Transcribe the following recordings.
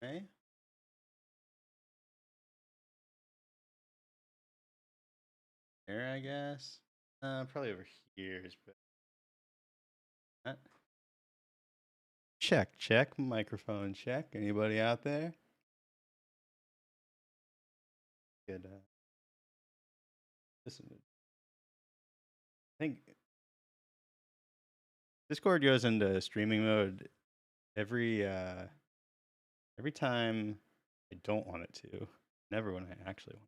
Okay. There, I guess. Probably over here is better. Check, check, microphone check. Anybody out there? Good. Listen, I think Discord goes into streaming mode every time I don't want it to. Never when I actually want.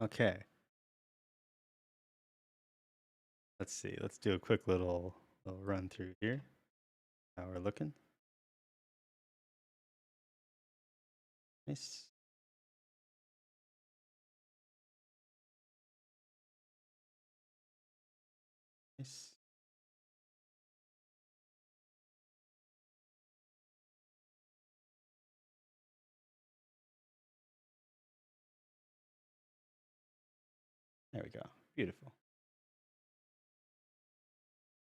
Okay. Let's see. Let's do a quick little run through here. How we're looking. Nice. Nice. There we go. Beautiful.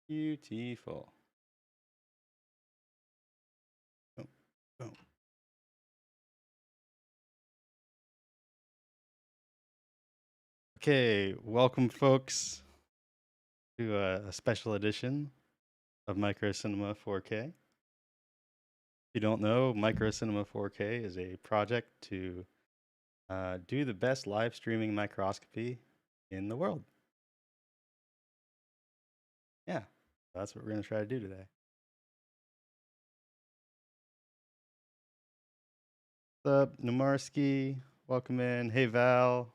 Beautiful. Boom. Boom. Okay, welcome folks to a special edition of MicroCinema 4K. If you don't know, MicroCinema 4K is a project to do the best live streaming microscopy in the world. Yeah, that's what we're going to try to do today. What's up, Numarski? Welcome in. Hey, Val.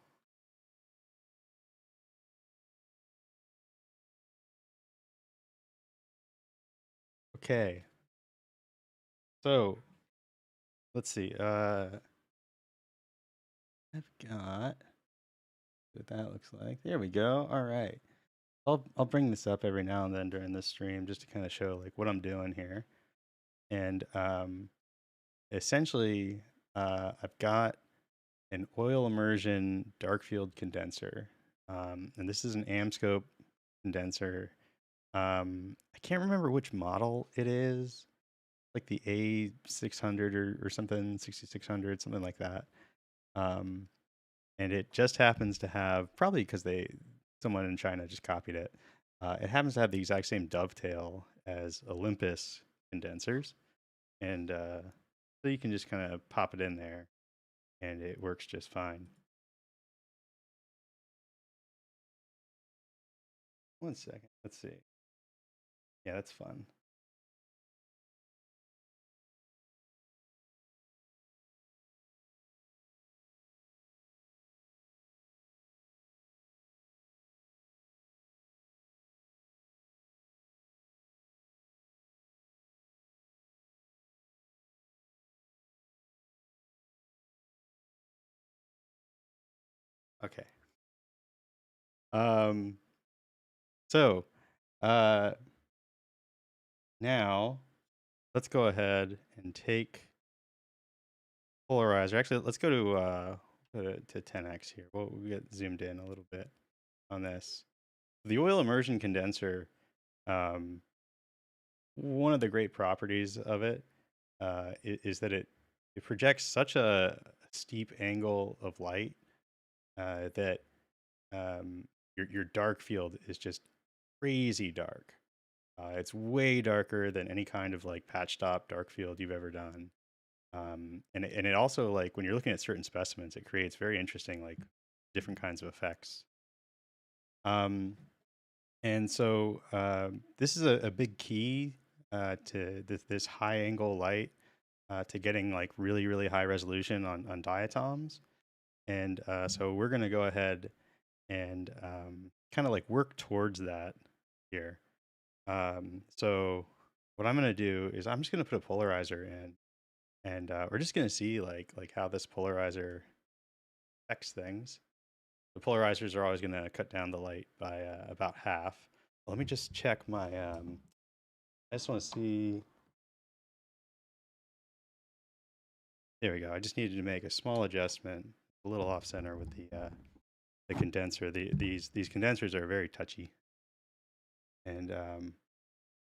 Okay. So, let's see. I've got what that looks like. There we go. All right. I'll bring this up every now and then during this stream just to kind of show like what I'm doing here. And essentially, I've got an oil immersion dark field condenser. And this is an Amscope condenser. I can't remember which model it is, like the A600 or something, 6600, something like that. And it just happens to have, probably because someone in China just copied it. It happens to have the exact same dovetail as Olympus condensers. And so you can just kind of pop it in there and it works just fine. One second. Let's see. Yeah, that's fun. Okay. Um, so uh, now let's go ahead and take polarizer. Actually, let's go to 10x here. We'll get zoomed in a little bit on this. The oil immersion condenser, one of the great properties of it is that it projects such a steep angle of light that your dark field is just crazy dark. It's way darker than any kind of like patch stop dark field you've ever done. And it also, like, when you're looking at certain specimens, it creates very interesting, like, different kinds of effects. Um, and so this is a big key to this high angle light to getting like really high resolution on diatoms. And so we're going to go ahead and kind of like work towards that here. So what I'm going to do is I'm just going to put a polarizer in, and we're just going to see like how this polarizer affects things. The polarizers are always going to cut down the light by about half. Let me just check my. I just want to see. There we go. I just needed to make a small adjustment, a little off center with the the condenser. These condensers are very touchy. And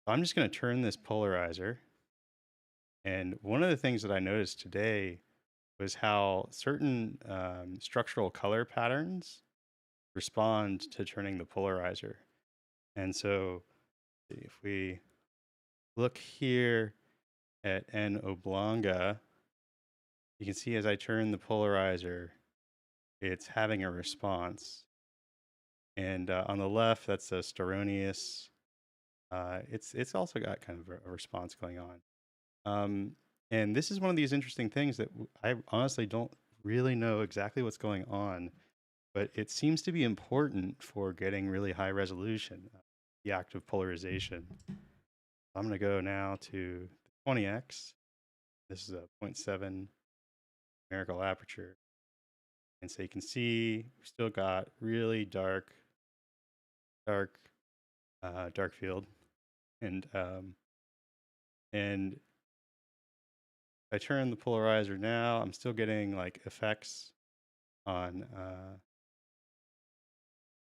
I'm just going to turn this polarizer. And one of the things that I noticed today was how certain structural color patterns respond to turning the polarizer. And so if we look here at N oblonga, you can see as I turn the polarizer, it's having a response. And on the left, that's a Stauroneous. It's also got kind of a response going on. And this is one of these interesting things that I honestly don't really know exactly what's going on, but it seems to be important for getting really high resolution, the active polarization. I'm going to go now to 20x. This is a 0.7 numerical aperture. And so you can see we've still got really dark field. And if I turn the polarizer now, I'm still getting like effects on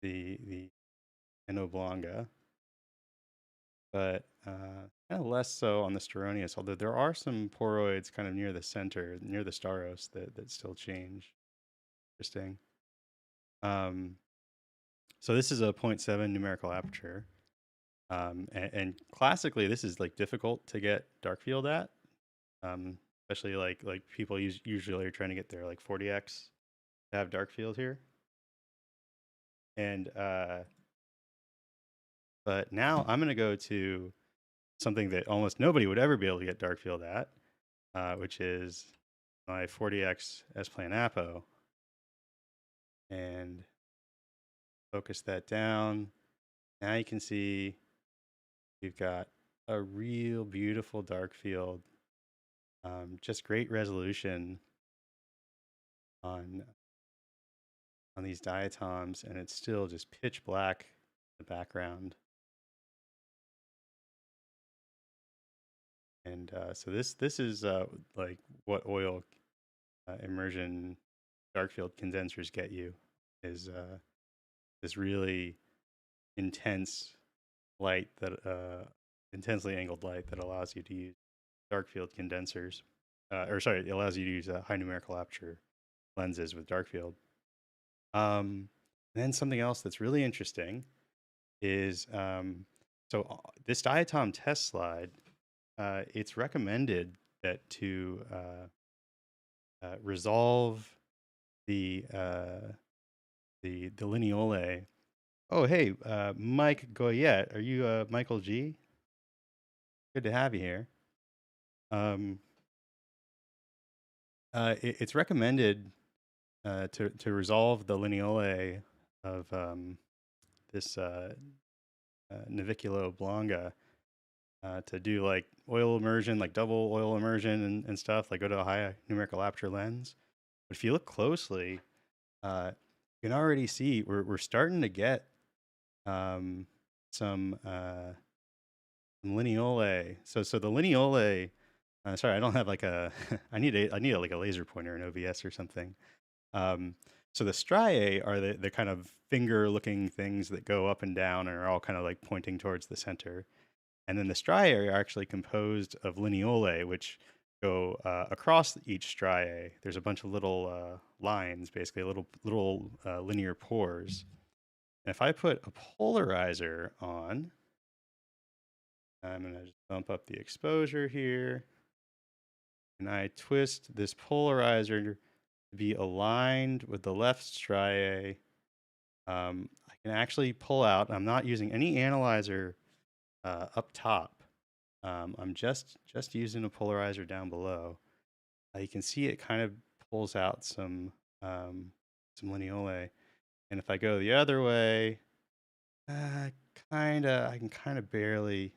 the N oblonga, but kind of less so on the Stauroneous, although there are some poroids kind of near the center, near the Stauros that still change. Interesting. So this is a 0.7 numerical aperture. And classically, this is like difficult to get dark field at, especially like people usually are trying to get their like 40x to have dark field here. And but now I'm going to go to something that almost nobody would ever be able to get dark field at, which is my 40x S-plane apo, and focus that down. Now you can see we've got a real beautiful dark field, just great resolution on these diatoms, and it's still just pitch black in the background. And so this is like what oil immersion dark field condensers get you, is this really intense light, that intensely angled light that allows you to use dark field condensers, or sorry, it allows you to use high numerical aperture lenses with dark field. And then something else that's really interesting is so this diatom test slide, it's recommended that to resolve the lineolae. Oh, hey, Mike Goyette, are you Michael G? Good to have you here. It's recommended to resolve the lineolae of this Naviculo oblonga, to do like oil immersion, like double oil immersion and stuff, like go to a high numerical aperture lens. But if you look closely, you can already see we're starting to get some lineolae. So the lineolae. Sorry, I don't have like a. I need like a laser pointer in OBS or something. So the striae are the kind of finger-looking things that go up and down and are all kind of like pointing towards the center. And then the striae are actually composed of lineolae, which go across each striae. There's a bunch of little lines, basically little linear pores. And if I put a polarizer on, I'm going to just bump up the exposure here, and I twist this polarizer to be aligned with the left striae. I can actually pull out. I'm not using any analyzer up top. I'm just using a polarizer down below. You can see it kind of pulls out some lineolae. And if I go the other way, I can kind of barely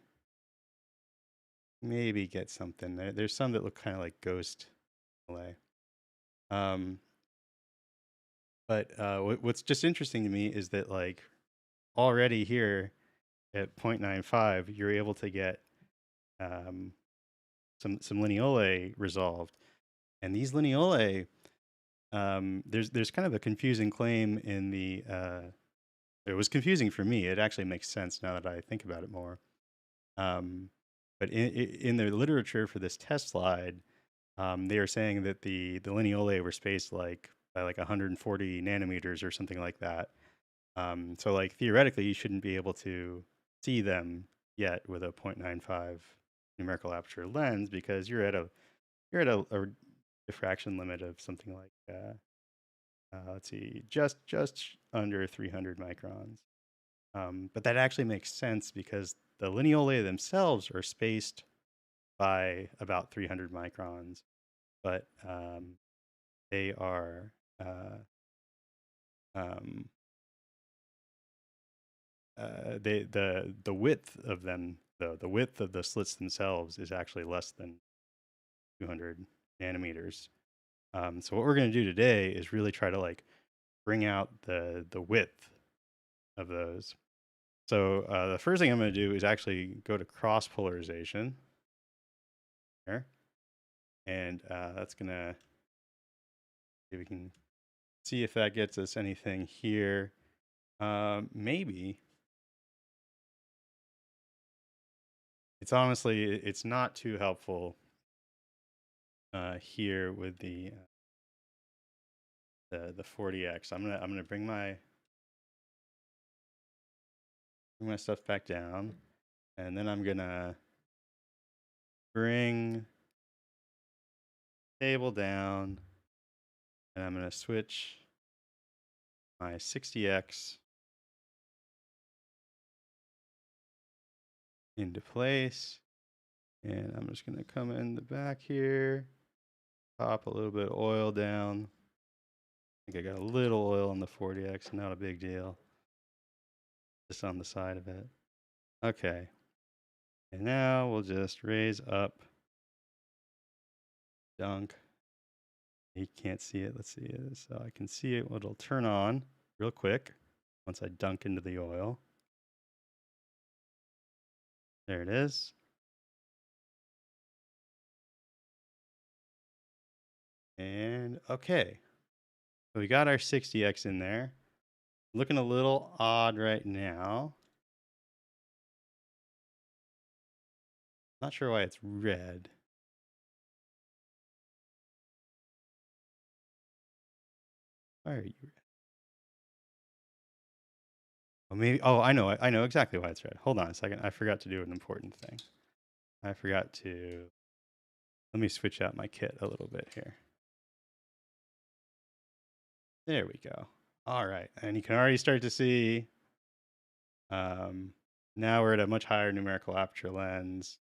maybe get something there. There's some that look kind of like ghost lineolae. But what's just interesting to me is that like already here at 0.95, you're able to get some lineolae resolved. And these lineolae, there's kind of a confusing claim in the. It was confusing for me. It actually makes sense now that I think about it more. Um, but in the literature for this test slide, they are saying that the lineolae were spaced like by like 140 nanometers or something like that. So like theoretically, you shouldn't be able to see them yet with a 0.95 numerical aperture lens because you're at a diffraction limit of something like let's see, just under 300 microns. But that actually makes sense because the lineolae themselves are spaced by about 300 microns, but they are um, the width of them, the width of the slits themselves is actually less than 200 nanometers. So what we're going to do today is really try to like bring out the width of those. So the first thing I'm going to do is actually go to cross polarization here, and that's going to see if we can see if that gets us anything here. Maybe it's honestly it's not too helpful here with the 40x. I'm gonna bring my stuff back down, and then I'm gonna bring table down, and I'm gonna switch my 60x into place, and I'm just gonna come in the back here, pop a little bit of oil down. I think I got a little oil on the 40x, not a big deal. Just on the side of it. Okay. And now we'll just raise up, dunk. You can't see it. Let's see it. So I can see it. It'll turn on real quick once I dunk into the oil. There it is. And okay. So we got our 60x in there. Looking a little odd right now. Not sure why it's red. Why are you red? Oh, maybe. Oh, I know. I know exactly why it's red. Hold on a second. I forgot to do an important thing. I forgot to. Let me switch out my kit a little bit here. There we go. All right. And you can already start to see now we're at a much higher numerical aperture lens.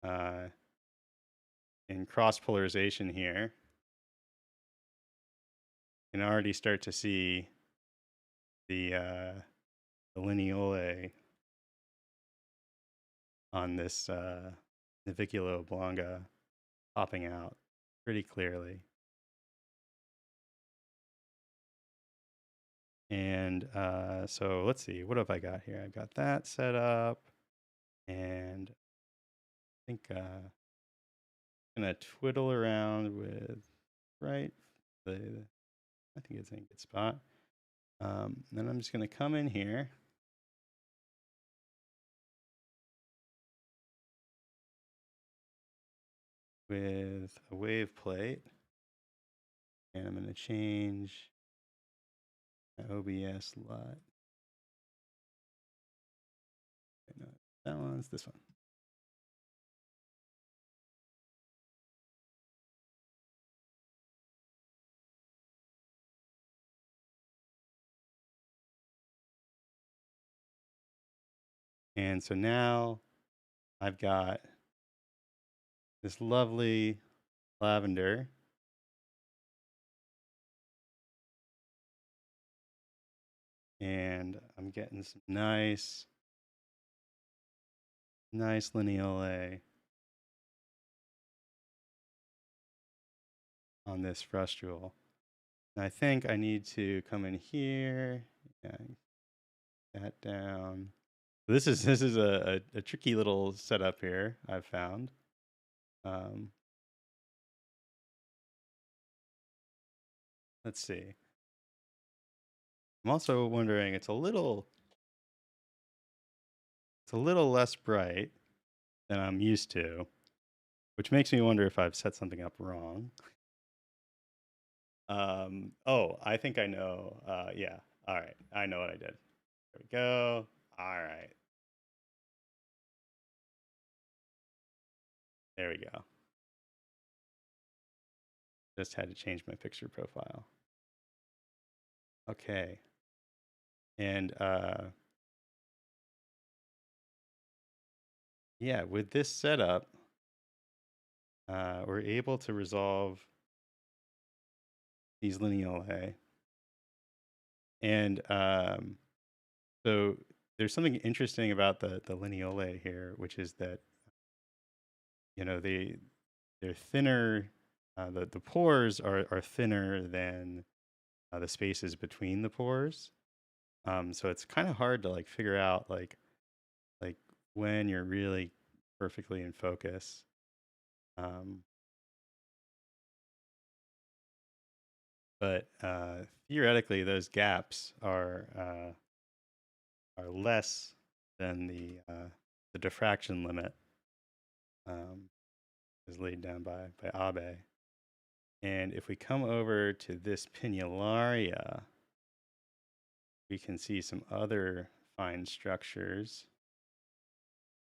In cross polarization here, you can already start to see the lineolae on this Navicula oblonga popping out pretty clearly. And so let's see, what have I got here? I've got that set up, and I think I'm gonna twiddle around with I think it's in a good spot. Then I'm just gonna come in here with a wave plate, and I'm gonna change my OBS LUT. No, that one's this one. And so now I've got this lovely lavender. And I'm getting some nice lineolae on this frustule. And I think I need to come in here, and that down. This is a tricky little setup here I've found. let's see. I'm also wondering, it's a little less bright than I'm used to, which makes me wonder if I've set something up wrong. Oh, I think I know. Yeah. All right. I know what I did. There we go. All right. There we go. Just had to change my picture profile. Okay. And yeah, with this setup, we're able to resolve these lineolae. And so there's something interesting about the lineolae here, which is that, they're thinner. The pores are thinner than the spaces between the pores. So it's kind of hard to like figure out like when you're really perfectly in focus. Um, but theoretically, those gaps are less than the diffraction limit, um, as laid down by Abe. And if we come over to this pinularia, we can see some other fine structures.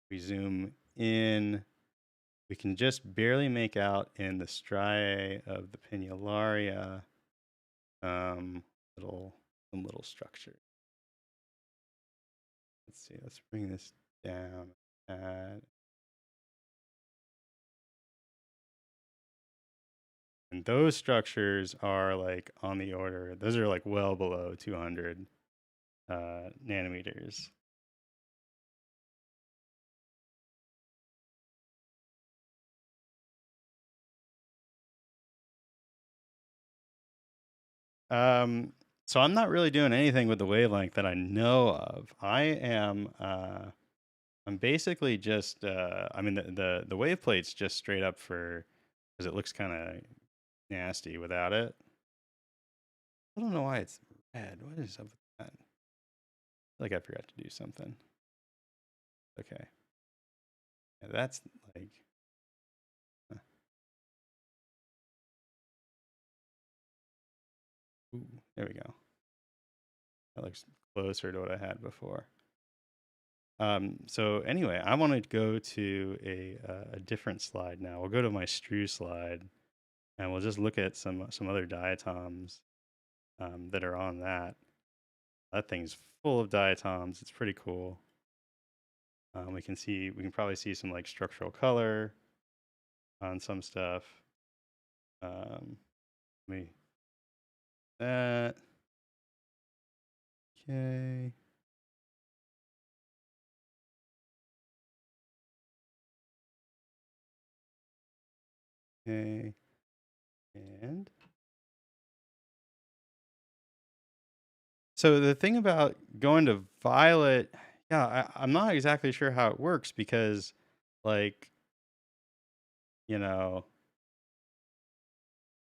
We zoom in, we can just barely make out in the striae of the pinularia um, some little structure. Let's see, let's bring this down. And those structures are like on the order, those are like well below 200 nanometers. So I'm not really doing anything with the wavelength that I know of. I'm basically just, I mean, the wave plate's just straight up because it looks kind of nasty without it. I don't know why it's red. What is up with that? I feel like I forgot to do something. Okay. Yeah, that's like, huh. Ooh, there we go. That looks closer to what I had before. So anyway, I want to go to a different slide now. We'll go to my Strew slide, and we'll just look at some other diatoms that are on that. That thing's full of diatoms. It's pretty cool. We can probably see some like structural color on some stuff. Let me that. Okay. Okay. And so the thing about going to violet, yeah, I'm not exactly sure how it works because, like, you know,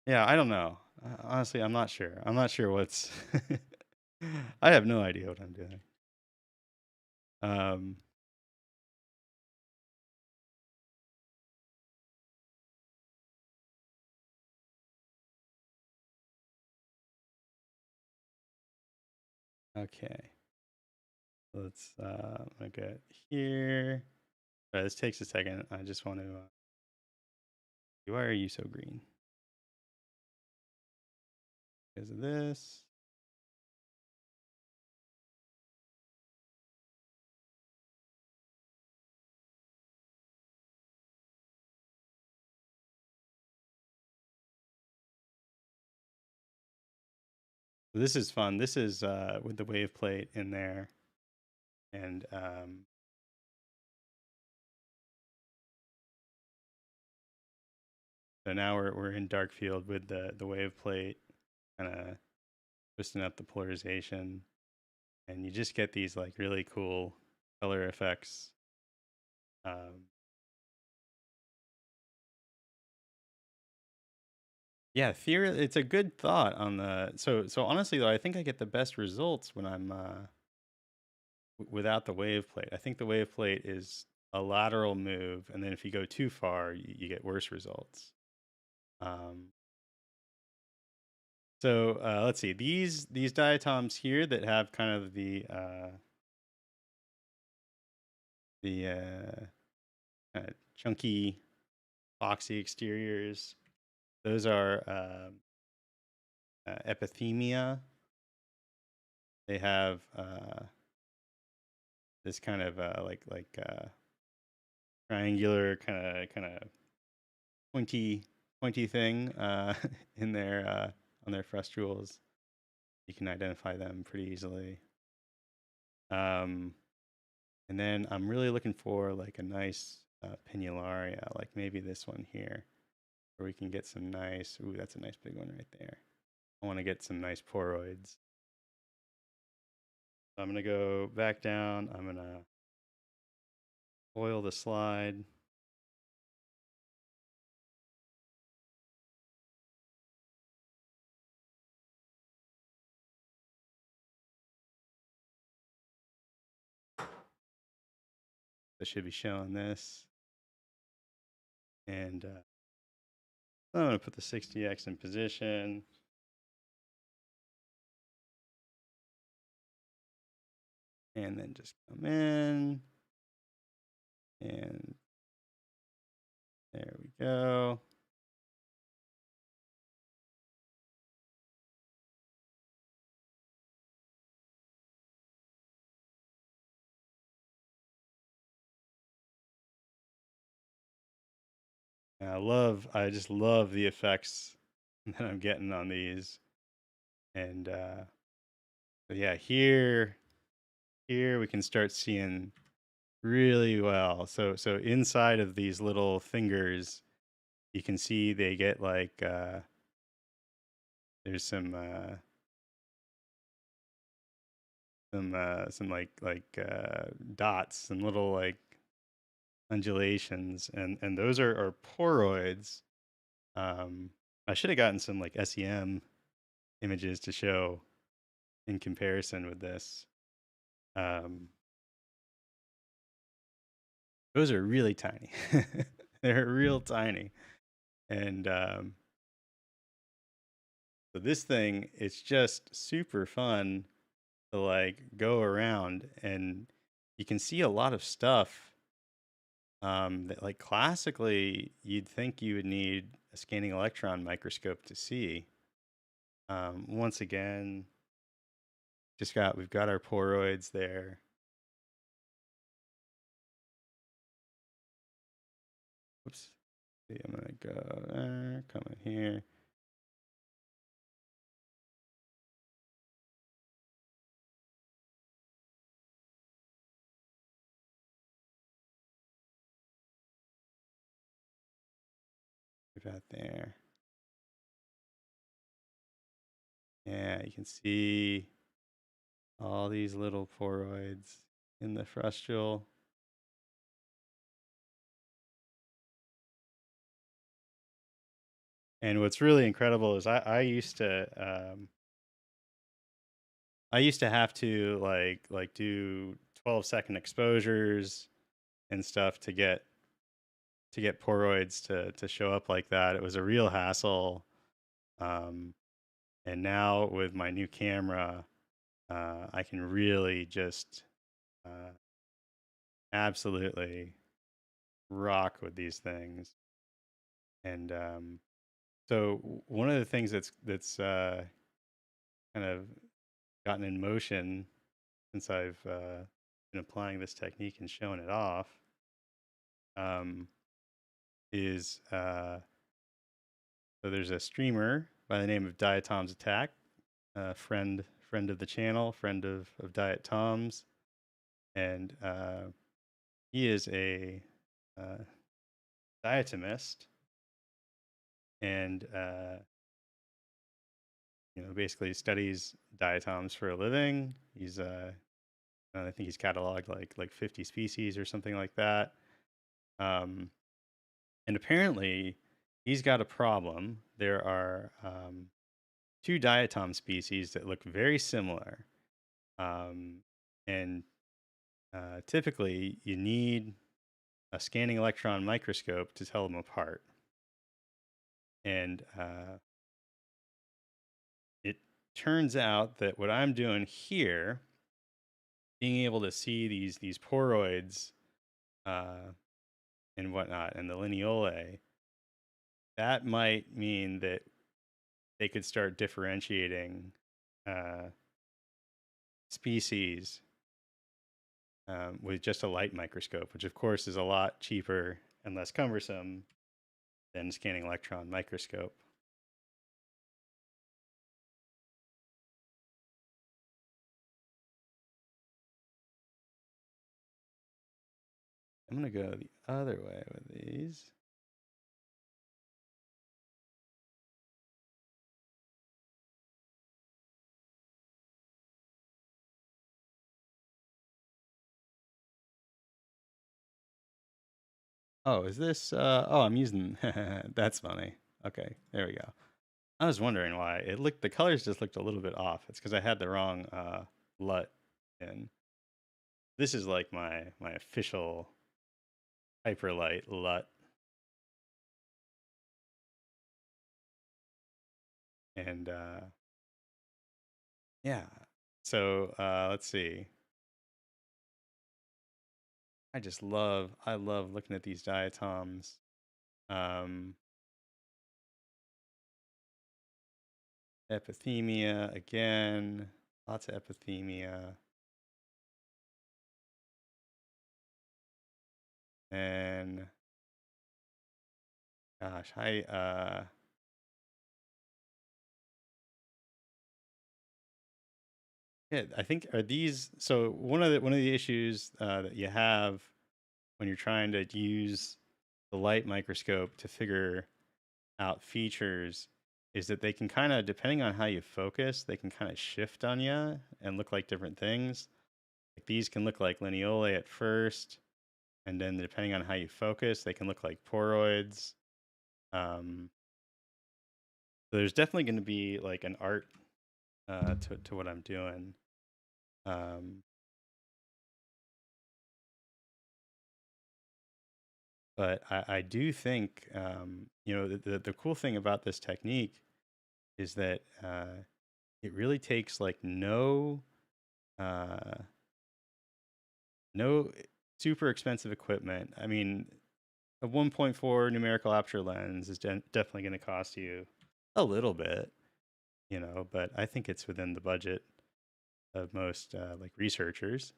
yeah, I don't know. Honestly, I'm not sure. I'm not sure what's. I have no idea what I'm doing. Um, okay. Let's look at here. All right, this takes a second. I just want to. Why are you so green? Because of this. This is fun. This is with the wave plate in there, and so now we're in dark field with the wave plate, kind of twisting up the polarization, and you just get these like really cool color effects. Um, Yeah, theory. It's a good thought on the. So honestly though, I think I get the best results when I'm without the wave plate. I think the wave plate is a lateral move, and then if you go too far, you get worse results. Um, so let's see these diatoms here that have kind of the chunky, boxy exteriors. Those are epithemia. They have this kind of triangular kind of pointy thing in their on their frustules. You can identify them pretty easily. Um, and then I'm really looking for like a nice pinularia, like maybe this one here, where we can get some nice. Ooh, that's a nice big one right there. I want to get some nice poroids. So I'm gonna go back down. I'm gonna oil the slide. I should be showing this. And I'm going to put the 60x in position. And then just come in. And there we go. And I just love the effects that I'm getting on these. And but yeah, here we can start seeing really well. So inside of these little fingers, you can see they get like there's some dots, some little like undulations, and those are poroids. I should have gotten some like SEM images to show in comparison with this. Um, those are really tiny. They're real tiny. And so this thing, it's just super fun to like go around, and you can see a lot of stuff that like classically you'd think you would need a scanning electron microscope to see. Once again, we've got our poroids there. Oops. See, I'm gonna go there, come in here. We've got there. Yeah, you can see all these little poroids in the frustule. And what's really incredible is I used to have to like do 12-second exposures and stuff to get poroids to show up like that. It was a real hassle. Um, and now with my new camera, I can really just uh, absolutely rock with these things. And so one of the things that's kind of gotten in motion since I've been applying this technique and showing it off um, is so there's a streamer by the name of Diatom's Attack, friend of the channel, friend of Diet Tom's, and he is a uh, diatomist, and basically studies diatoms for a living. He's I think he's cataloged like 50 species or something like that. Um, and apparently he's got a problem. There are two diatom species that look very similar. Um, and typically, you need a scanning electron microscope to tell them apart. And it turns out that what I'm doing here, being able to see these poroids uh, and whatnot, and the lineolae, that might mean that they could start differentiating uh, species with just a light microscope, which of course is a lot cheaper and less cumbersome than scanning electron microscope. I'm going to go the other way with these. Oh, is this? Oh, I'm using. That's funny. Okay, there we go. I was wondering why it looked. The colors just looked a little bit off. It's because I had the wrong LUT in. This is like my official HyperLight LUT, and yeah. So let's see. I love looking at these diatoms. Um, epithemia again, lots of epithemia. And gosh, yeah, I think are these so one of the issues that you have when you're trying to use the light microscope to figure out features is that they can kind of, depending on how you focus, they can kind of shift on you and look like different things. Like these can look like lineolae at first, and then depending on how you focus, they can look like poroids. Um, so there's definitely going to be like an art to what I'm doing. Um, but I do think, you know, the cool thing about this technique is that it really takes like uh, no super expensive equipment. I mean, a 1.4 numerical aperture lens is definitely going to cost you a little bit, you know, but I think it's within the budget of most like researchers.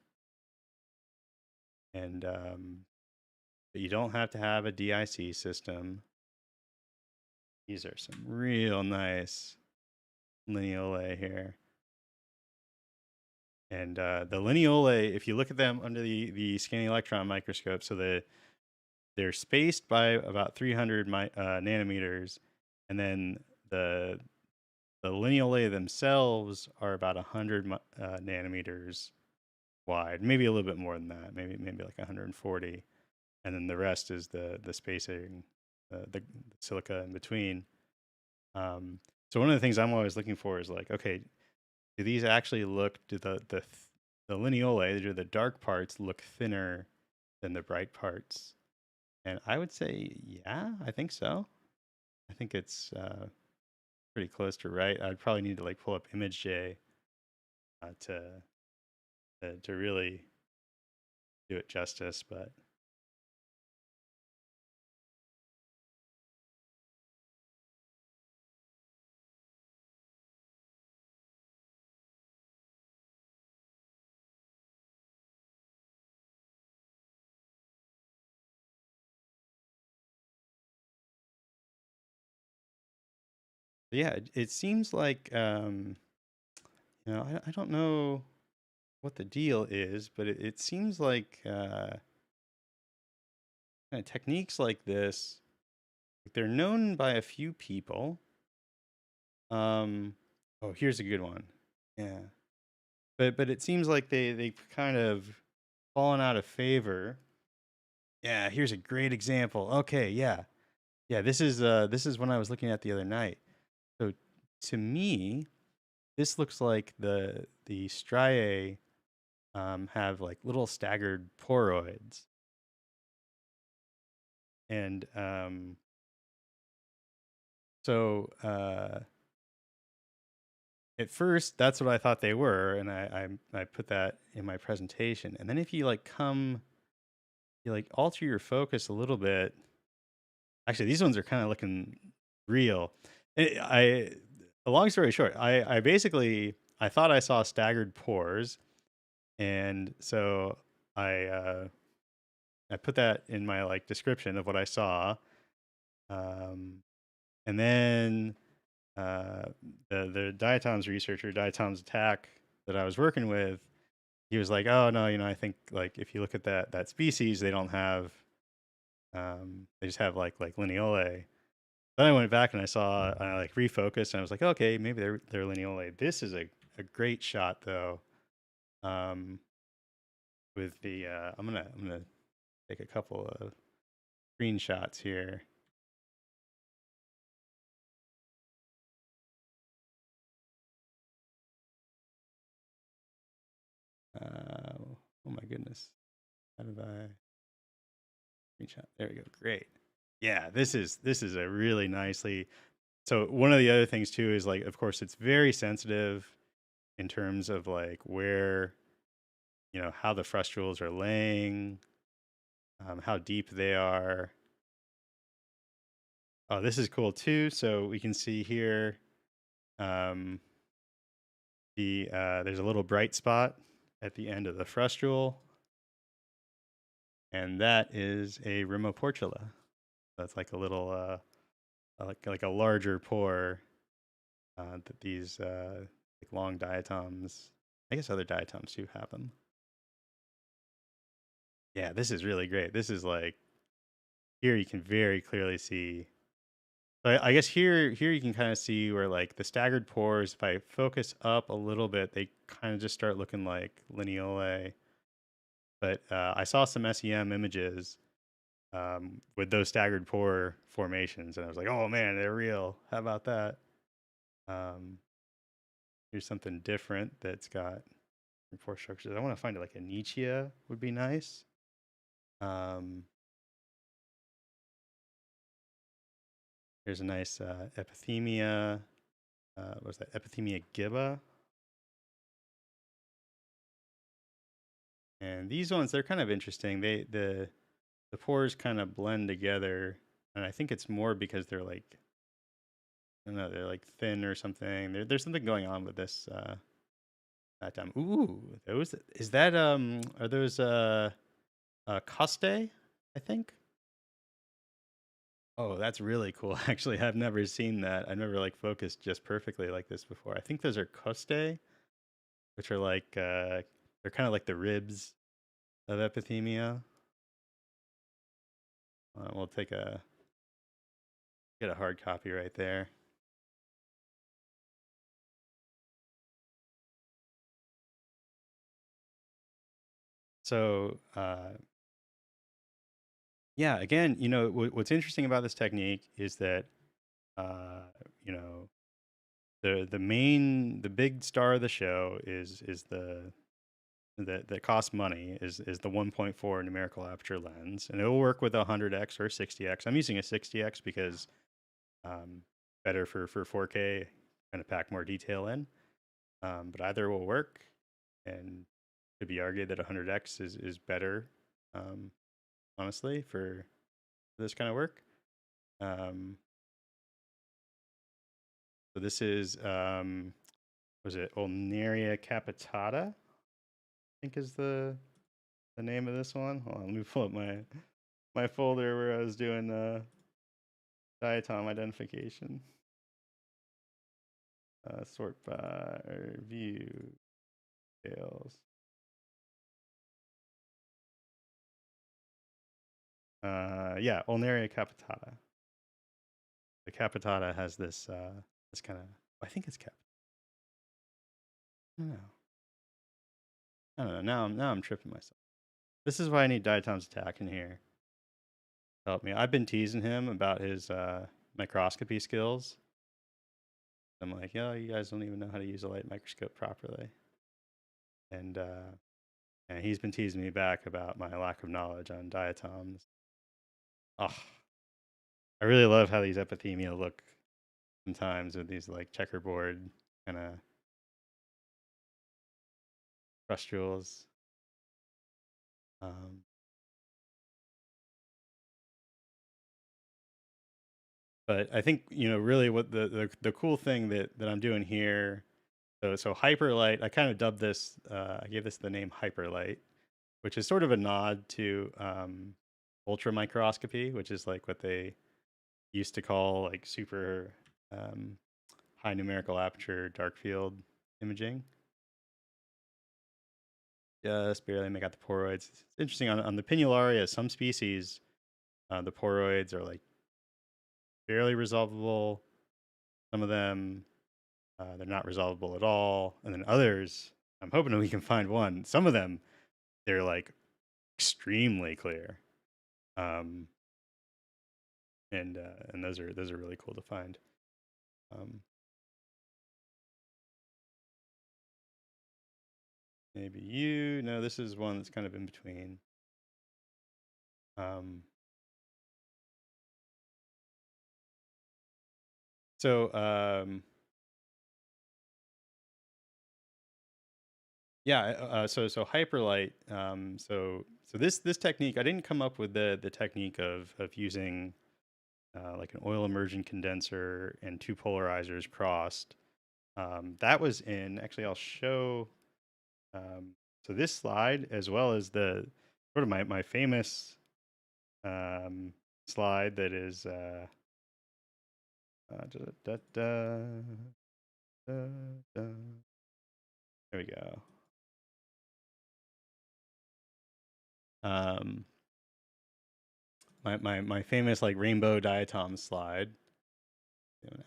And but you don't have to have a DIC system. These are some real nice lineolae here. And the lineolae, if you look at them under the scanning electron microscope, so they're spaced by about 300 nanometers, and then the lineolae themselves are about 100 nanometers wide, maybe a little bit more than that, maybe like 140, and then the rest is the spacing, the silica in between. So one of the things I'm always looking for is like, okay, do these actually look? Do the lineolae, do the dark parts look thinner than the bright parts? And I would say, yeah, I think so. I think it's pretty close to right. I'd probably need to like pull up ImageJ to really do it justice, but yeah, it seems like you know, I don't know what the deal is, but it seems like kind of techniques like this, they're known by a few people. Um, oh, here's a good one. Yeah, but it seems like they've kind of fallen out of favor. Yeah, here's a great example. Okay, yeah. Yeah, this is when I was looking at the other night. So to me, this looks like the striae have like little staggered poroids, and so at first that's what I thought they were, and I put that in my presentation. And then if you like you like alter your focus a little bit. Actually, these ones are kind of looking real. I a long story short, I basically I thought I saw staggered pores, and so I put that in my like description of what I saw, um, and then uh, the diatoms researcher, diatoms attack that I was working with, he was like, "Oh no, I think like if you look at that species, they don't have, they just have like lineolae." Then I went back and I saw, I like refocused, and I was like, okay, maybe they're lineolae. This is a great shot though. Um, with the I'm gonna take a couple of screenshots here. Oh my goodness, how did I screenshot? There we go. Great. Yeah, this is a really nicely. So one of the other things too is like, of course, it's very sensitive in terms of like where how the frustules are laying, how deep they are. Oh, this is cool too. So we can see here, um, there's a little bright spot at the end of the frustule, and that is a Rimoportula. That's like a little, like a larger pore that these like long diatoms. I guess other diatoms too have them. Yeah, this is really great. This is like here you can very clearly see. I guess here you can kind of see where like the staggered pores, if I focus up a little bit, they kind of just start looking like lineolae. But I saw some SEM images with those staggered pore formations, and I was like, oh man, they're real. How about that? Um, here's something different that's got pore structures. I want to find like a Nietzschea would be nice. Um, here's a nice epithemia. What's that? Epithemia gibba. And these ones, they're kind of interesting. The pores kind of blend together, and I think it's more because they're like, I don't know, they're like thin or something. There's something going on with this that time. Ooh, those is that are those costae, I think. Oh, that's really cool. Actually, I've never seen that. I've never like focused just perfectly like this before. I think those are costae, which are like they're kind of like the ribs of epithemia. We'll get a hard copy right there. So yeah, again, what's interesting about this technique is that uh, you know the big star of the show is that costs money is the 1.4 numerical aperture lens, and it will work with a 100x or 60x. I'm using a 60x because better for 4K, kind of pack more detail in. But either will work, and could be argued that 100x is better, um, honestly, for this kind of work. Um, so this is was it Ulnaria capitata? I think is the name of this one. Hold on, let me pull up my folder where I was doing diatom identification. Sort by view details. Yeah, Ulnaria capitata. The capitata has this kind of, I think it's cap. I don't know. I don't know. Now I'm tripping myself. This is why I need diatoms attack in here. help me. I've been teasing him about his microscopy skills. I'm like, yo, you guys don't even know how to use a light microscope properly. And he's been teasing me back about my lack of knowledge on diatoms. Oh, I really love how these epithemia look sometimes with these like checkerboard kind of frustules. Um, but I think really what the cool thing that I'm doing here. So HyperLight, I kind of dubbed this. I gave this the name HyperLight, which is sort of a nod to ultra microscopy, which is like what they used to call like super um, high numerical aperture dark field imaging. Just barely make out the poroids. It's interesting on the Pinularia, some species, the poroids are like barely resolvable. Some of them, they're not resolvable at all. And then others, I'm hoping that we can find one. Some of them, they're like extremely clear. Um, and those are really cool to find. Um, maybe no, this is one that's kind of in between. Um, so yeah, so HyperLight. So this technique, I didn't come up with the technique of using like an oil immersion condenser and two polarizers crossed. That was in actually I'll show. Um, so this slide as well as the sort of my famous um, slide that is da, da, da, da, da. There we go. Um, my famous like rainbow diatom slide.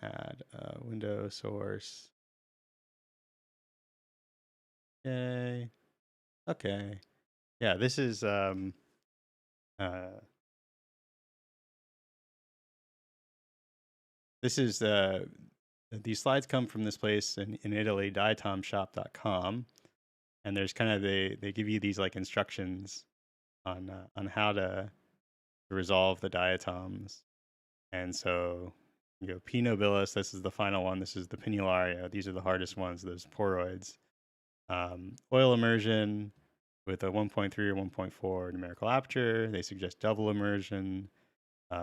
Add window source. Yay. Okay. Yeah, this is uh, this is these slides come from this place in Italy, diatomshop.com, and there's kind of they give you these like instructions on how to resolve the diatoms. And so you go P nobilis, this is the final one. This is the pinularia. These are the hardest ones, those poroids. Oil immersion with a 1.3 or 1.4 numerical aperture. They suggest double immersion,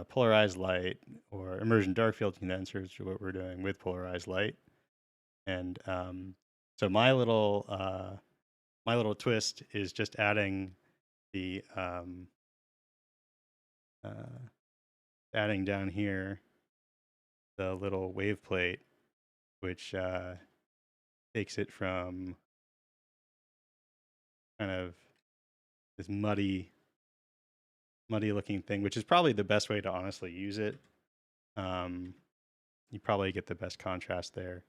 polarized light, or immersion dark field condensers, which are what we're doing with polarized light. And so my little twist is just adding the adding down here the little wave plate, which takes it from kind of this muddy looking thing, which is probably the best way to honestly use it. You probably get the best contrast there,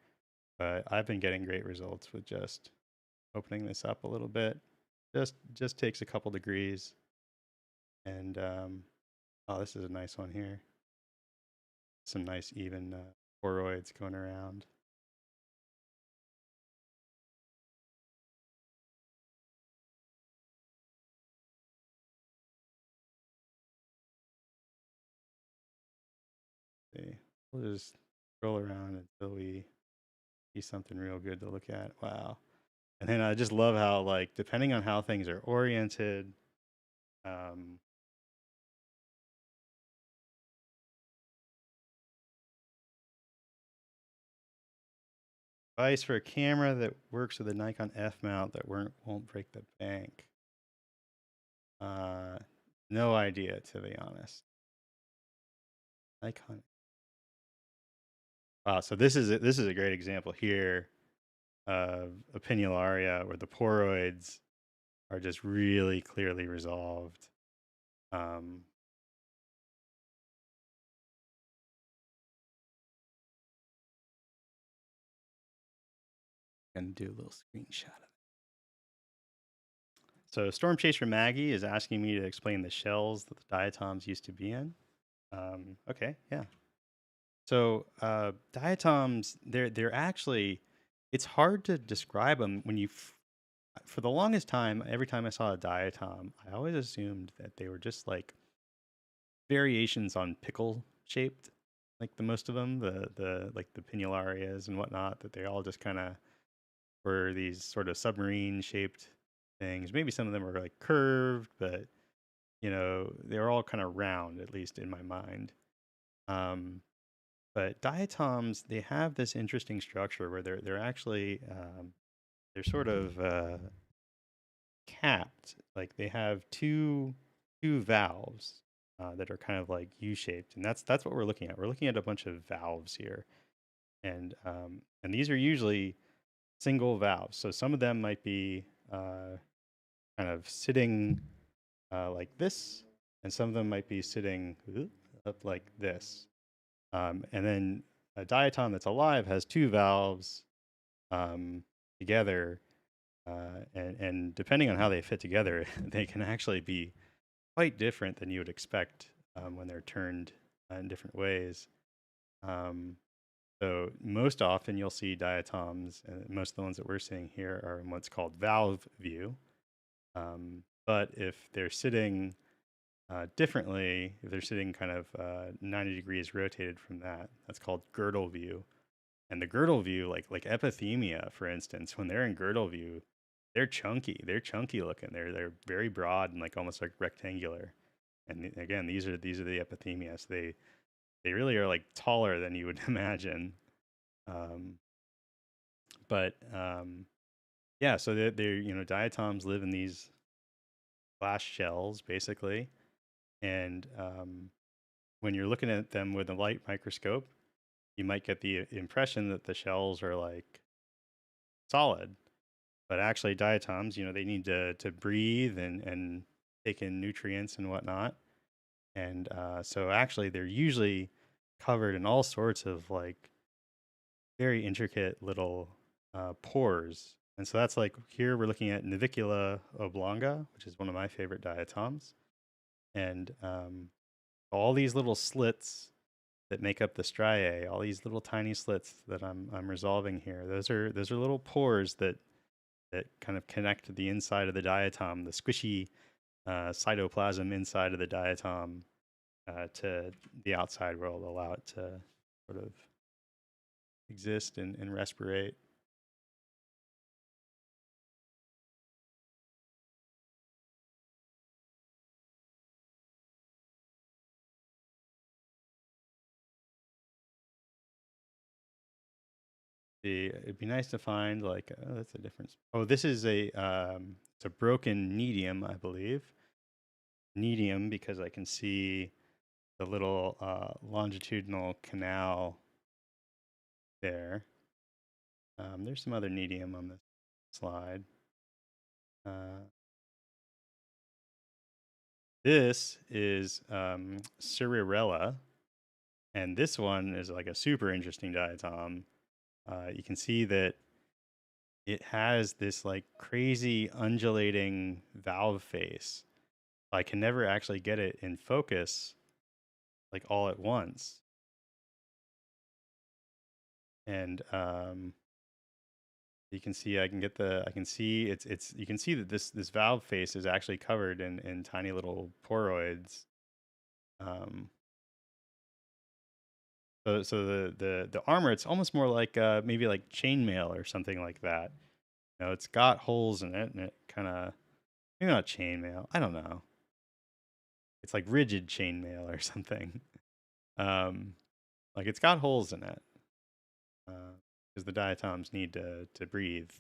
but I've been getting great results with just opening this up a little bit. Just takes a couple degrees, and oh, this is a nice one here. Some nice even poroids going around. See, we'll just scroll around until we see something real good to look at. Wow. And then I just love how, like, depending on how things are oriented, um, advice for a camera that works with a Nikon F mount that won't break the bank. Uh, no idea, to be honest. Nikon. Wow, so this is a great example here of a pinularia where the poroids are just really clearly resolved. Um, and do a little screenshot of it. So Storm Chaser Maggie is asking me to explain the shells that the diatoms used to be in. Okay, yeah. So diatoms, they're actually, it's hard to describe them when for the longest time, every time I saw a diatom, I always assumed that they were just like variations on pickle shaped, like the most of them, the like the pinularias and whatnot, that they all just kind of were these sort of submarine shaped things. Maybe some of them were like curved, but they were all kind of round, at least in my mind. Um, but diatoms, they have this interesting structure where they're actually they're sort of capped. Like they have two valves that are kind of like U-shaped, and that's what we're looking at. We're looking at a bunch of valves here, and these are usually single valves. So some of them might be kind of sitting like this, and some of them might be sitting up like this. And then a diatom that's alive has two valves together, and depending on how they fit together, they can actually be quite different than you would expect when they're turned in different ways. Um, so most often you'll see diatoms, and most of the ones that we're seeing here are in what's called valve view. But if they're sitting differently, if they're sitting kind of 90 degrees rotated from that, that's called girdle view. And the girdle view, like epithemia, for instance, when they're in girdle view, they're chunky. They're chunky looking. They're very broad and like almost like rectangular. And again, these are the epithemia. So they really are like taller than you would imagine. Um, but yeah, so they're diatoms live in these glass shells basically, and when you're looking at them with a light microscope, you might get the impression that the shells are like solid, but actually diatoms, they need to breathe and take in nutrients and whatnot, and so actually they're usually covered in all sorts of like very intricate little pores. And so that's like here we're looking at Navicula oblonga, which is one of my favorite diatoms, and all these little slits that make up the striae, all these little tiny slits that I'm resolving here. Those are little pores that kind of connect to the inside of the diatom, the squishy cytoplasm inside of the diatom to the outside world, allow it to sort of exist and respirate. It'd be nice to find like that's a difference. Oh, this is it's a broken nedium, I believe. Nedium because I can see the little longitudinal canal there. There's some other nedium on this slide. This is Cerirella, and this one is like a super interesting diatom. You can see that it has this like crazy undulating valve face. I can never actually get it in focus like all at once. And you can see I can see it's you can see that this valve face is actually covered in tiny little poroids. Um, so the armor, it's almost more like maybe like chainmail or something like that. It's got holes in it, and it kind of, maybe not chainmail. I don't know. It's like rigid chainmail or something. Um, like it's got holes in it because the diatoms need to breathe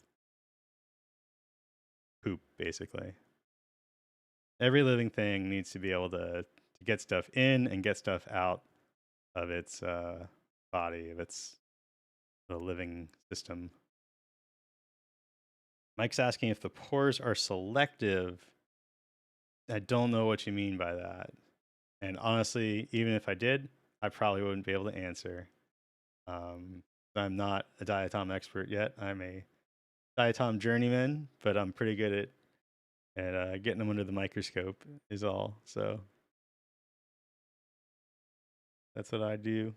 poop basically. Every living thing needs to be able to get stuff in and get stuff out of its body, of its living system. Mike's asking if the pores are selective. I don't know what you mean by that. And honestly, even if I did, I probably wouldn't be able to answer. Um, I'm not a diatom expert yet. I'm a diatom journeyman, but I'm pretty good and getting them under the microscope is all. So that's what I do.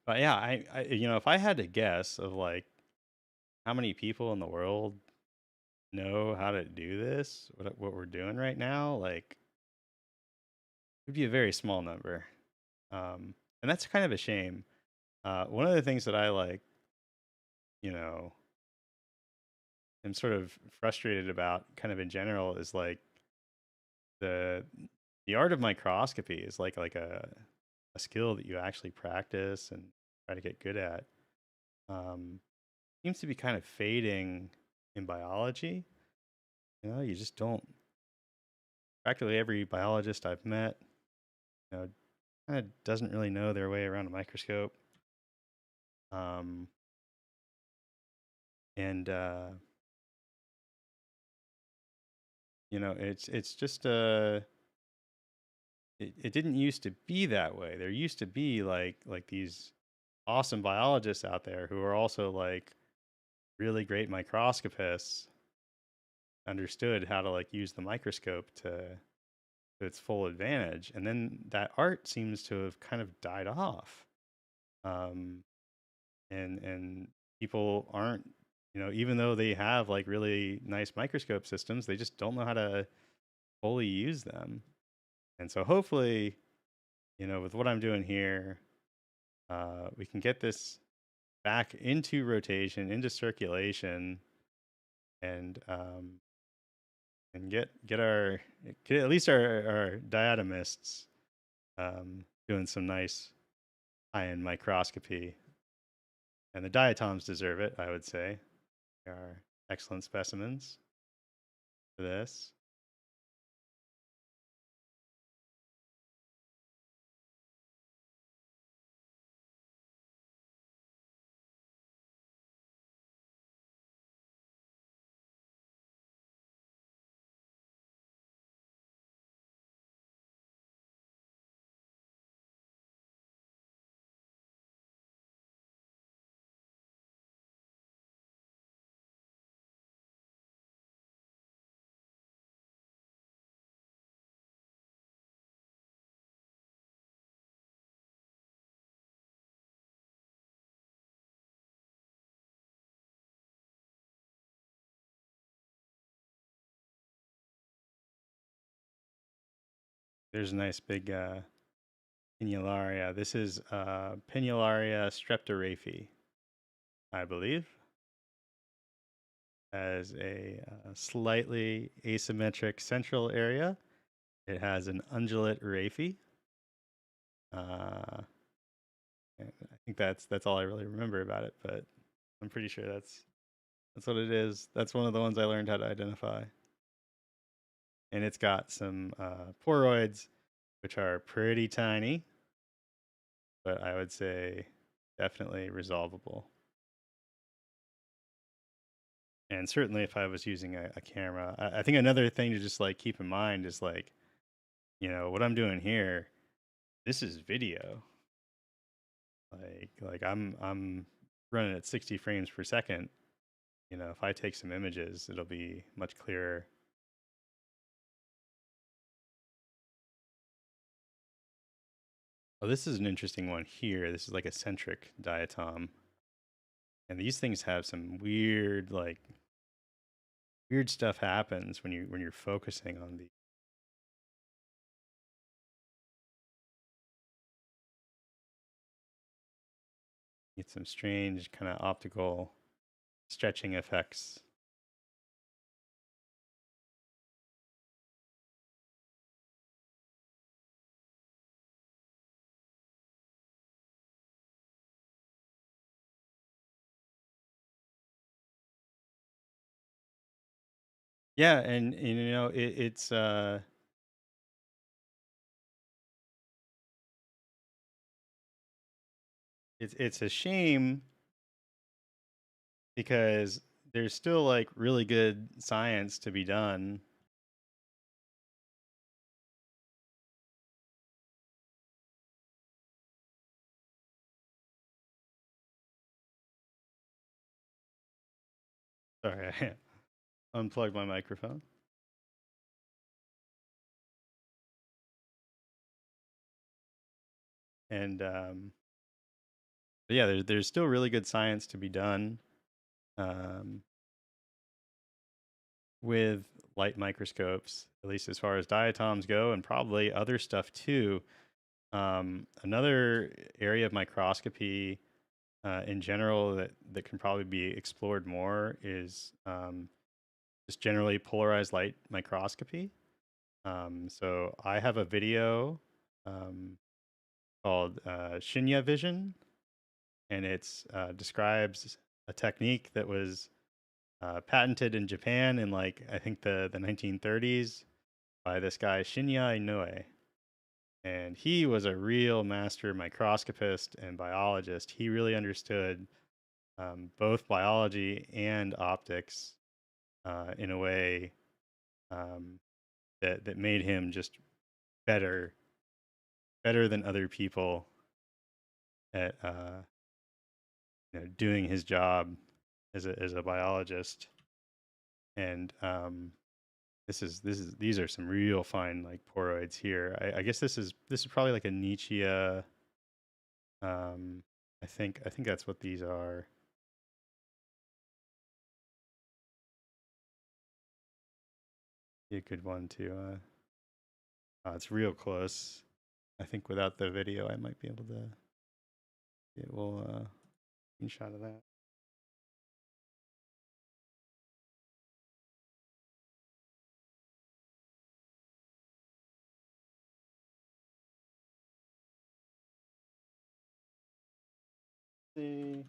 But yeah, if I had to guess of like how many people in the world know how to do this, what we're doing right now, like it'd be a very small number. And that's kind of a shame. One of the things that I like, you know, am sort of frustrated about kind of in general is like the the art of microscopy is like a skill that you actually practice and try to get good at. Um, seems to be kind of fading in biology. You just don't. Practically every biologist I've met, you know, kind of doesn't really know their way around a microscope. Um, and it's just it didn't used to be that way. There used to be like these awesome biologists out there who are also like really great microscopists, understood how to like use the microscope to its full advantage, and then that art seems to have kind of died off. um, and people aren't, even though they have like really nice microscope systems, they just don't know how to fully use them. And so hopefully, with what I'm doing here, we can get this back into rotation, into circulation, and get at least our diatomists doing some nice high-end microscopy. And the diatoms deserve it, I would say. They are excellent specimens for this. There's a nice big Pinularia. This is Pinularia streptorrhaphi, I believe, has a slightly asymmetric central area. It has an undulate raphe. Uh, and I think that's all I really remember about it, but I'm pretty sure that's what it is. That's one of the ones I learned how to identify. And it's got some poroids, which are pretty tiny, but I would say definitely resolvable. And certainly if I was using a camera, I think another thing to just like keep in mind is like, what I'm doing here, this is video. Like I'm running at 60 frames per second. If I take some images, it'll be much clearer. Oh, this is an interesting one here. This is like a centric diatom. And these things have some weird stuff happens when you're focusing on the. Get some strange kind of optical stretching effects. Yeah, and it's a shame because there's still like really good science to be done. Sorry, I unplugged my microphone. And but yeah, there's still really good science to be done um, with light microscopes, at least as far as diatoms go, and probably other stuff too. Another area of microscopy in general that can probably be explored more is just generally polarized light microscopy. So I have a video um, called Shinya Vision, and it's describes a technique that was patented in Japan in like I think the 1930s by this guy Shinya Inoue. And he was a real master microscopist and biologist. He really understood both biology and optics in a way um, that made him just better better than other people at doing his job as a biologist. And these are some real fine like poroids here. I guess this is probably like a Nietzsche. I think that's what these are. Be a good one to. It's real close. I think without the video, I might be able to get a little screenshot of that. See.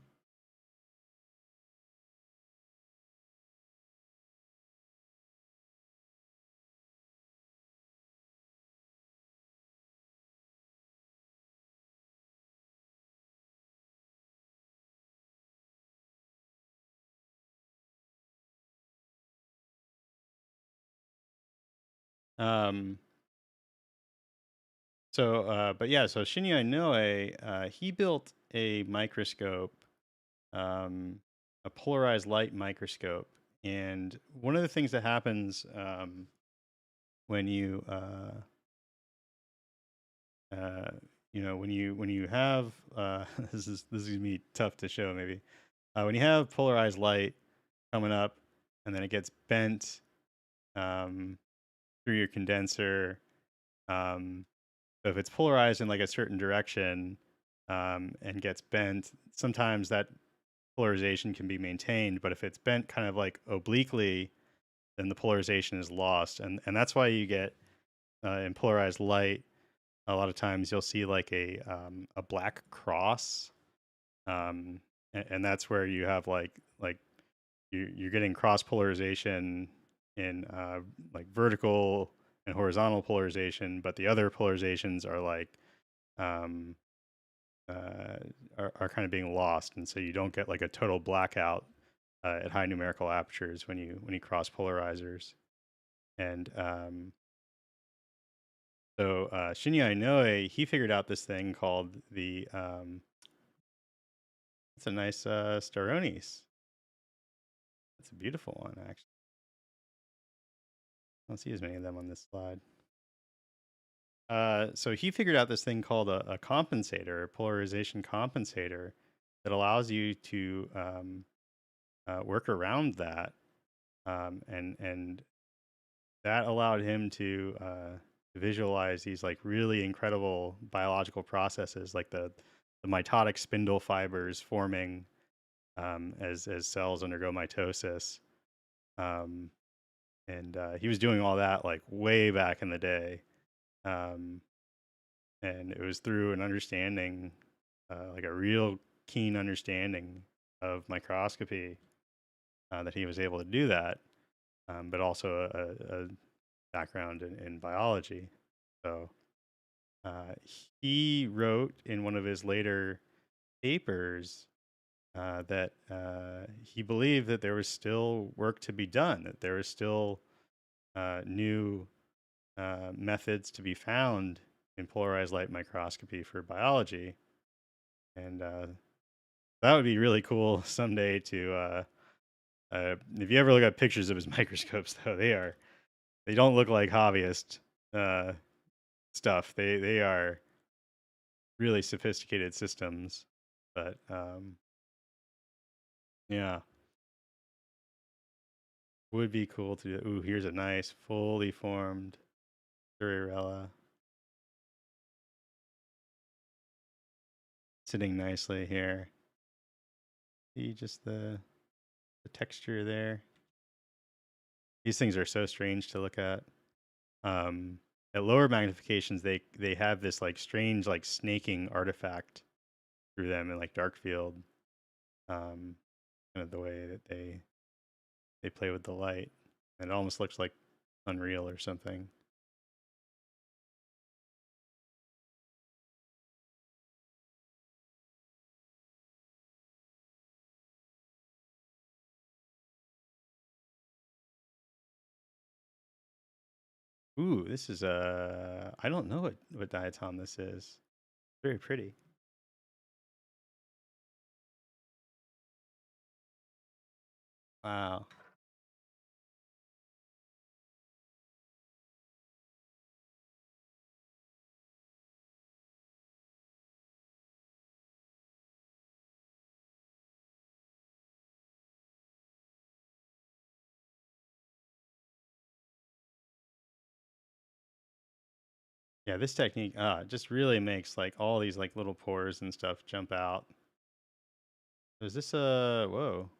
Um, but yeah, so Shinya Inoue, he built a microscope, um, a polarized light microscope, and one of the things that happens when you, uh, when you have, this is gonna be tough to show maybe, when you have polarized light coming up, and then it gets bent um, through your condenser. Um, So if it's polarized in like a certain direction and gets bent, sometimes that polarization can be maintained. But if it's bent kind of like obliquely, then the polarization is lost. And that's why you get in polarized light, a lot of times you'll see like a black cross. And that's where you have like you're getting cross polarization in like vertical and horizontal polarization, but the other polarizations are like um, uh, are kind of being lost, and so you don't get like a total blackout at high numerical apertures when you cross polarizers. And so Shinya Inoue, he figured out this thing called the it's a nice Staronis. It's a beautiful one actually. I don't see as many of them on this slide. So he figured out this thing called a compensator, a polarization compensator, that allows you to work around that, and that allowed him to visualize these like really incredible biological processes, like the mitotic spindle fibers forming as cells undergo mitosis. Um, and he was doing all that like way back in the day. Um, and it was through an understanding, like a real keen understanding of microscopy, that he was able to do that, but also a background in biology. So he wrote in one of his later papers that he believed that there was still work to be done, that there was still new methods to be found in polarized light microscopy for biology. And that would be really cool someday If you ever look at pictures of his microscopes, though, they don't look like hobbyist uh, stuff. They are really sophisticated systems. But yeah, would be cool to do. Ooh, here's a nice fully formed Durarella sitting nicely here. See just the texture there. These things are so strange to look at. Um, at lower magnifications, they have this like strange like snaking artifact through them in like dark field. Kind of the way that they play with the light. And it almost looks like Unreal or something. Ooh, this is I don't know what diatom this is. Very pretty. Wow. Yeah, this technique just really makes like all these like little pores and stuff jump out. Is this a whoa?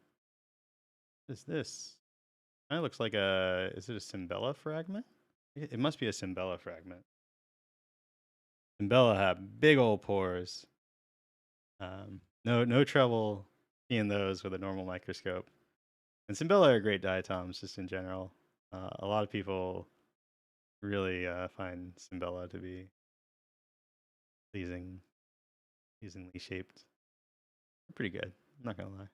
What is this? Kind of looks like a is it a Cimbella fragment? It must be a Cimbella fragment. Cimbella have big old pores. No trouble seeing those with a normal microscope. And Cimbella are great diatoms just in general. A lot of people really find Cimbella to be pleasing, pleasingly shaped. They're pretty good. I'm not gonna lie.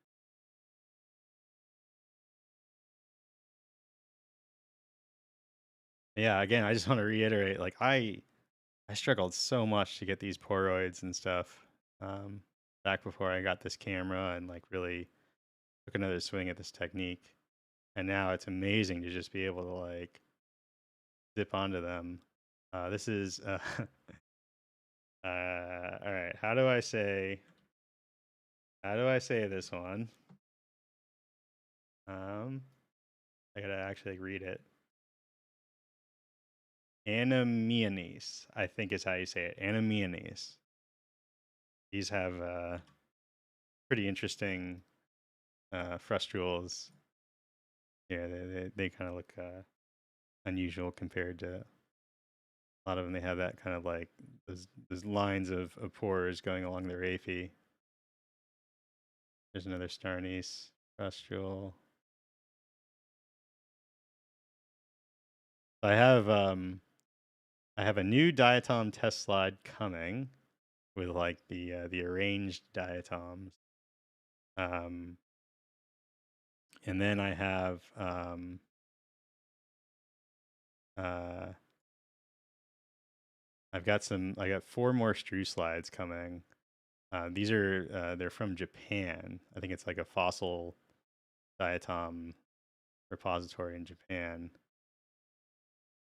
Yeah, again, I just want to reiterate, like I struggled so much to get these poroids and stuff um, back before I got this camera and like really took another swing at this technique. And now it's amazing to just be able to like zip onto them. This is all right. How do I say this one? Um, I gotta actually like, read it. Anemones, I think is how you say it. Anemones. These have pretty interesting frustules. Yeah, they kind of look unusual compared to a lot of them. They have that kind of like those lines of pores going along their aphe. There's another star anise frustule. I have a new diatom test slide coming with like the arranged diatoms. Um, and then I have uh, I got four more Strew slides coming. These are they're from Japan. I think it's like a fossil diatom repository in Japan,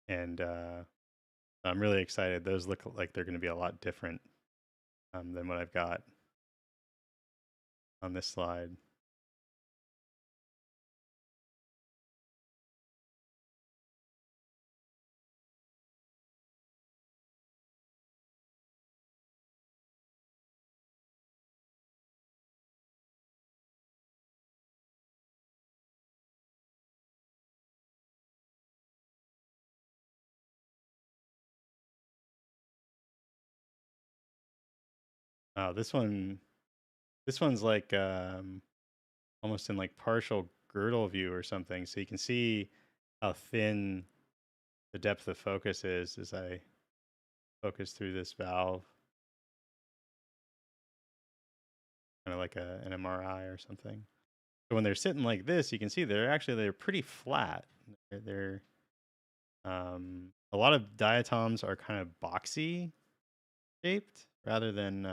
and I'm really excited. Those look like they're going to be a lot different than what I've got on this slide. Uh, this one, this one's like almost in like partial girdle view or something, so you can see how thin the depth of focus is as I focus through this valve, kind of like an MRI or something. So when they're sitting like this, you can see they're pretty flat. They're a lot of diatoms are kind of boxy shaped rather than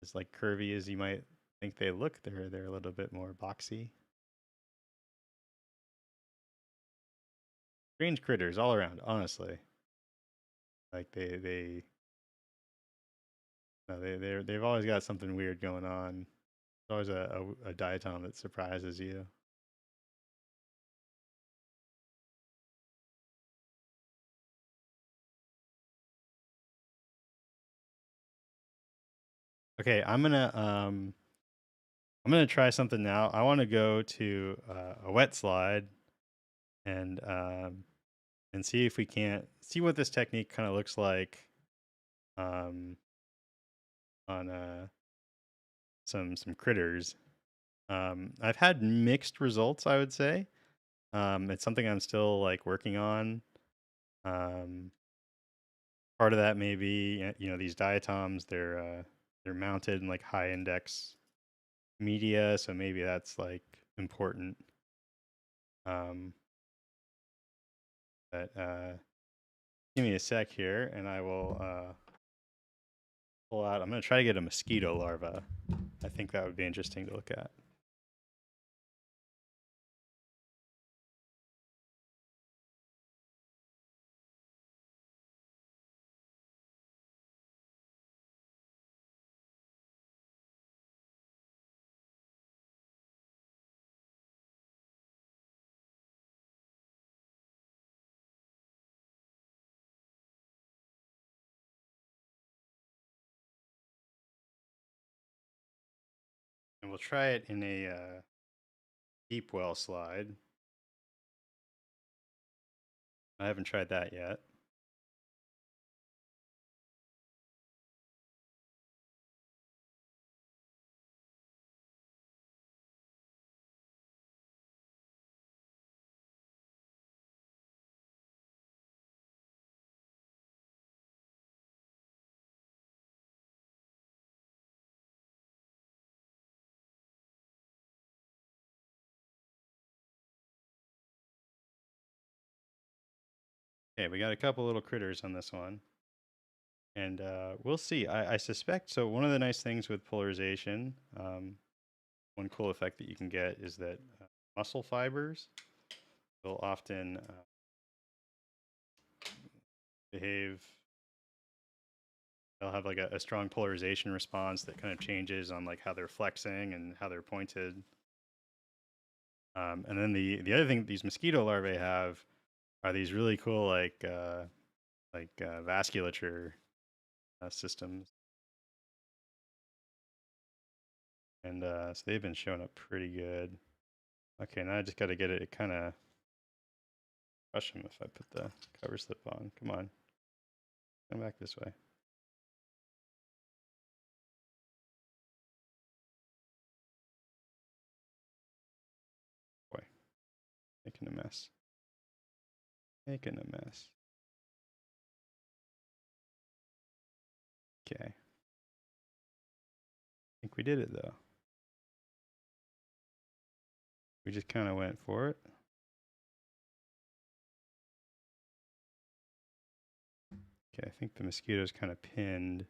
as like curvy as you might think they look. They're a little bit more boxy. strange critters all around, honestly. Like they no, they've always got something weird going on. There's always a diatom that surprises you. Okay, I'm gonna try something now. I want to go to a wet slide and see if we can't see what this technique kind of looks like um, on some critters. I've had mixed results, I would say. It's something I'm still like working on. Um, Part of that may be these diatoms they're mounted in like high index media, so maybe that's like important. Um, but give me a sec here, and I will pull out. I'm gonna try to get a mosquito larva. I think that would be interesting to look at. And we'll try it in a deep well slide. I haven't tried that yet. Okay, we got a couple little critters on this one. And we'll see. I suspect so. One of the nice things with polarization, one cool effect that you can get is that muscle fibers will often behave. They'll have like a strong polarization response that kind of changes on like how they're flexing and how they're pointed. And then the other thing these mosquito larvae have are these really cool vasculature systems, and so they've been showing up pretty good. Okay, now I just got to get it kind of crush them if I put the cover slip on. Come on, come back this way. Boy, making a mess. Making a mess. Okay. I think we did it though. We just kind of went for it. Okay, I think the mosquito's kind of pinned.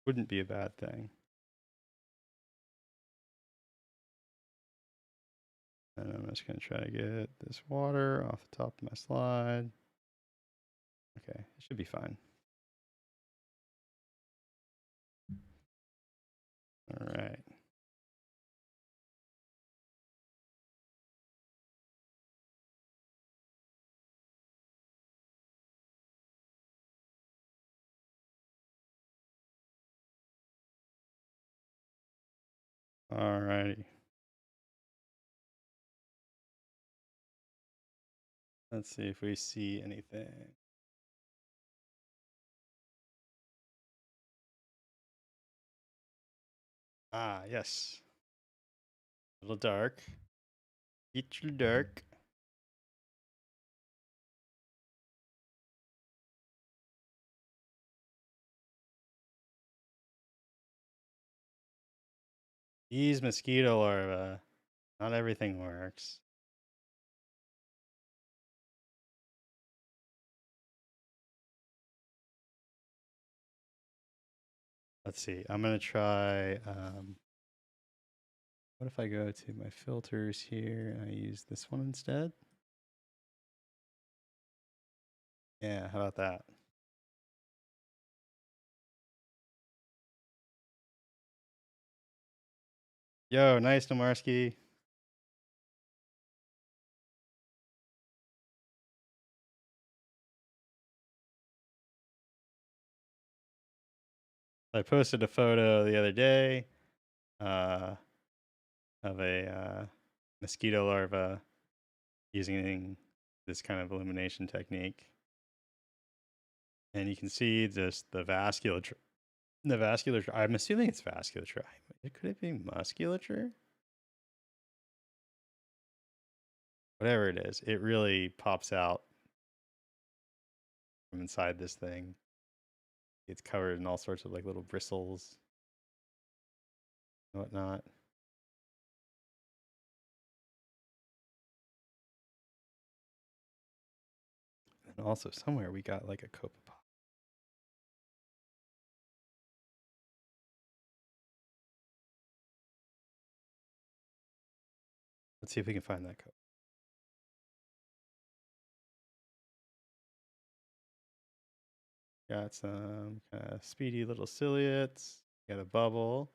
Wouldn't be a bad thing. And I'm just going to try to get this water off the top of my slide. Okay, it should be fine. All right. All righty. Let's see if we see anything. Ah, yes. A little dark. It's a little dark. These mosquito larvae. Not everything works. Let's see. I'm going to try. What if I go to my filters here and I use this one instead? Yeah, how about that? Yo, nice, Nomarski. I posted a photo the other day uh, of a mosquito larva using this kind of illumination technique, and you can see just the vasculature. The vasculature. I'm assuming it's vasculature. Could it be musculature? Whatever it is, it really pops out from inside this thing. It's covered in all sorts of like little bristles and whatnot. And also somewhere we got like a copepod. Let's see if we can find that cope. Got some kind of speedy little ciliates. Got a bubble.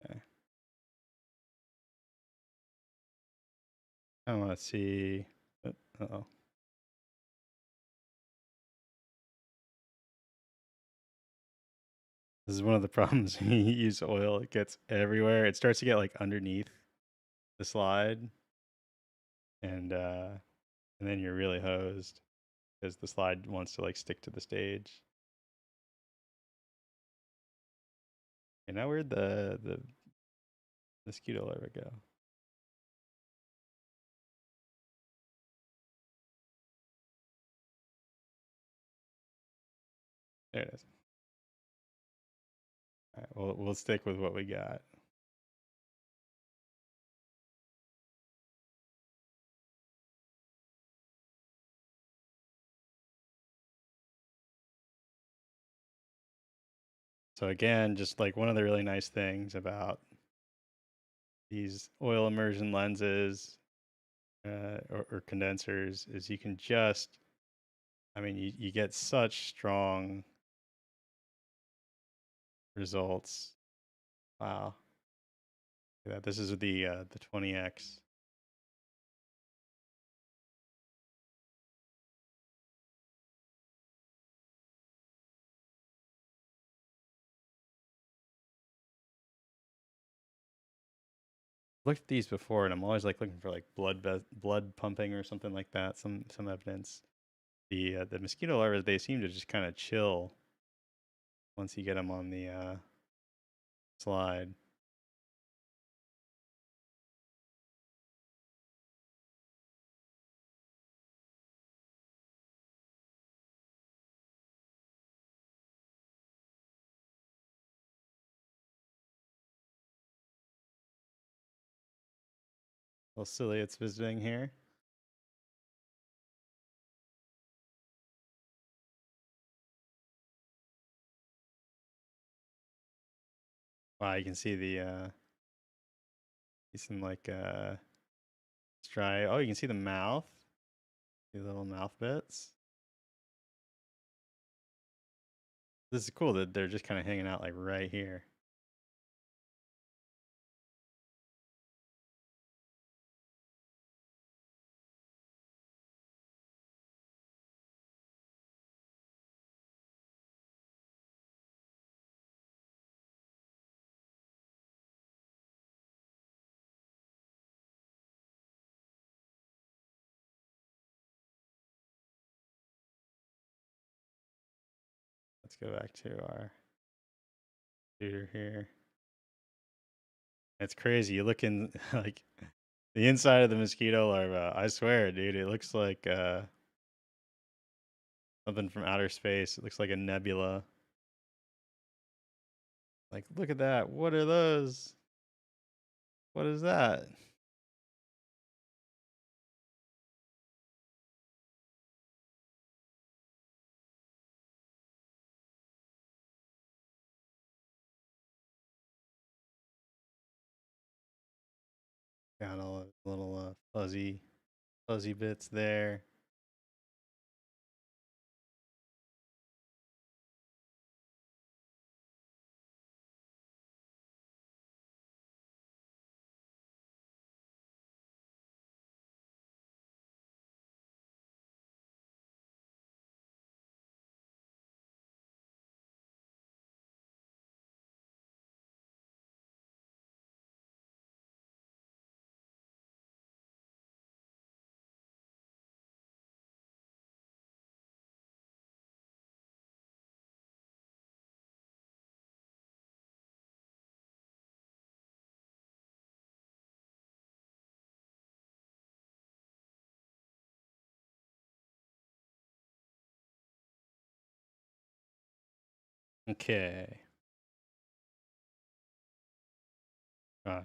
Okay. I want to see. Uh-oh. This is one of the problems when you use oil. It gets everywhere. It starts to get like underneath the slide, and then you're really hosed because the slide wants to like stick to the stage. And now where'd the mosquito larva go? There it is. All right, we'll stick with what we got. So again, just like one of the really nice things about these oil immersion lenses or condensers is you can just, I mean, you get such strong results. Wow. Yeah, this is the 20X. Looked at these before, and I'm always like looking for like blood pumping or something like that. Some evidence. The mosquito larvae, they seem to just kind of chill once you get them on the slide. Little silly, it's visiting here. Wow, you can see some like stripe. Oh, you can see the mouth, the little mouth bits. This is cool that they're just kind of hanging out like right here. Let's go back to our computer here. It's crazy. You look in like the inside of the mosquito larva. I swear, dude, it looks like something from outer space. It looks like a nebula. Like, look at that. What are those? What is that? Got all the little fuzzy bits there. Okay. All right.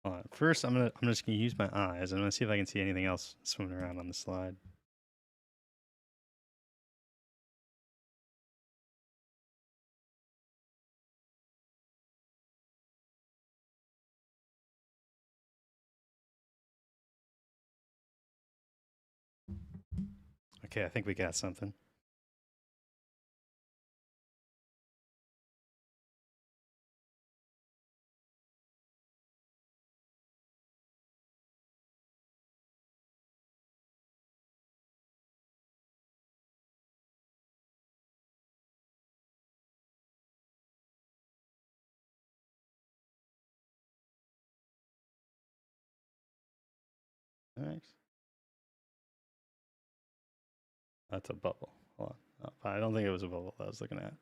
Hold on. First, I'm just gonna use my eyes. I'm gonna see if I can see anything else swimming around on the slide. Okay, I think we got something. Nice. That's a bubble. Hold on. Oh, I don't think it was a bubble that I was looking at.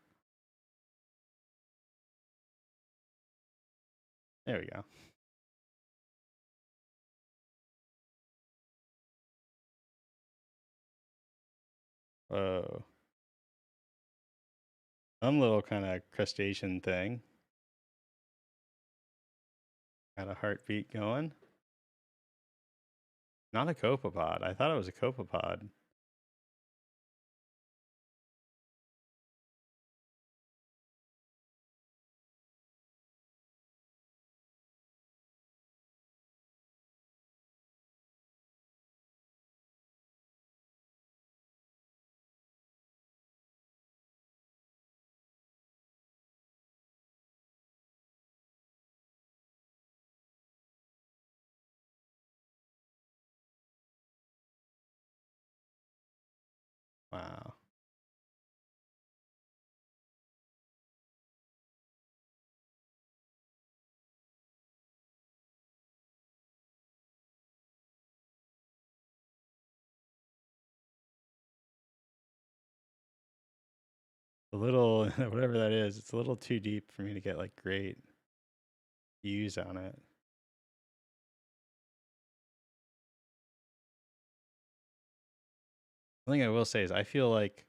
There we go. Whoa. Some little kind of crustacean thing. Got a heartbeat going. Not a copepod. I thought it was a copepod. Wow. A little, whatever that is, it's a little too deep for me to get like great views on it. One thing I will say is I feel like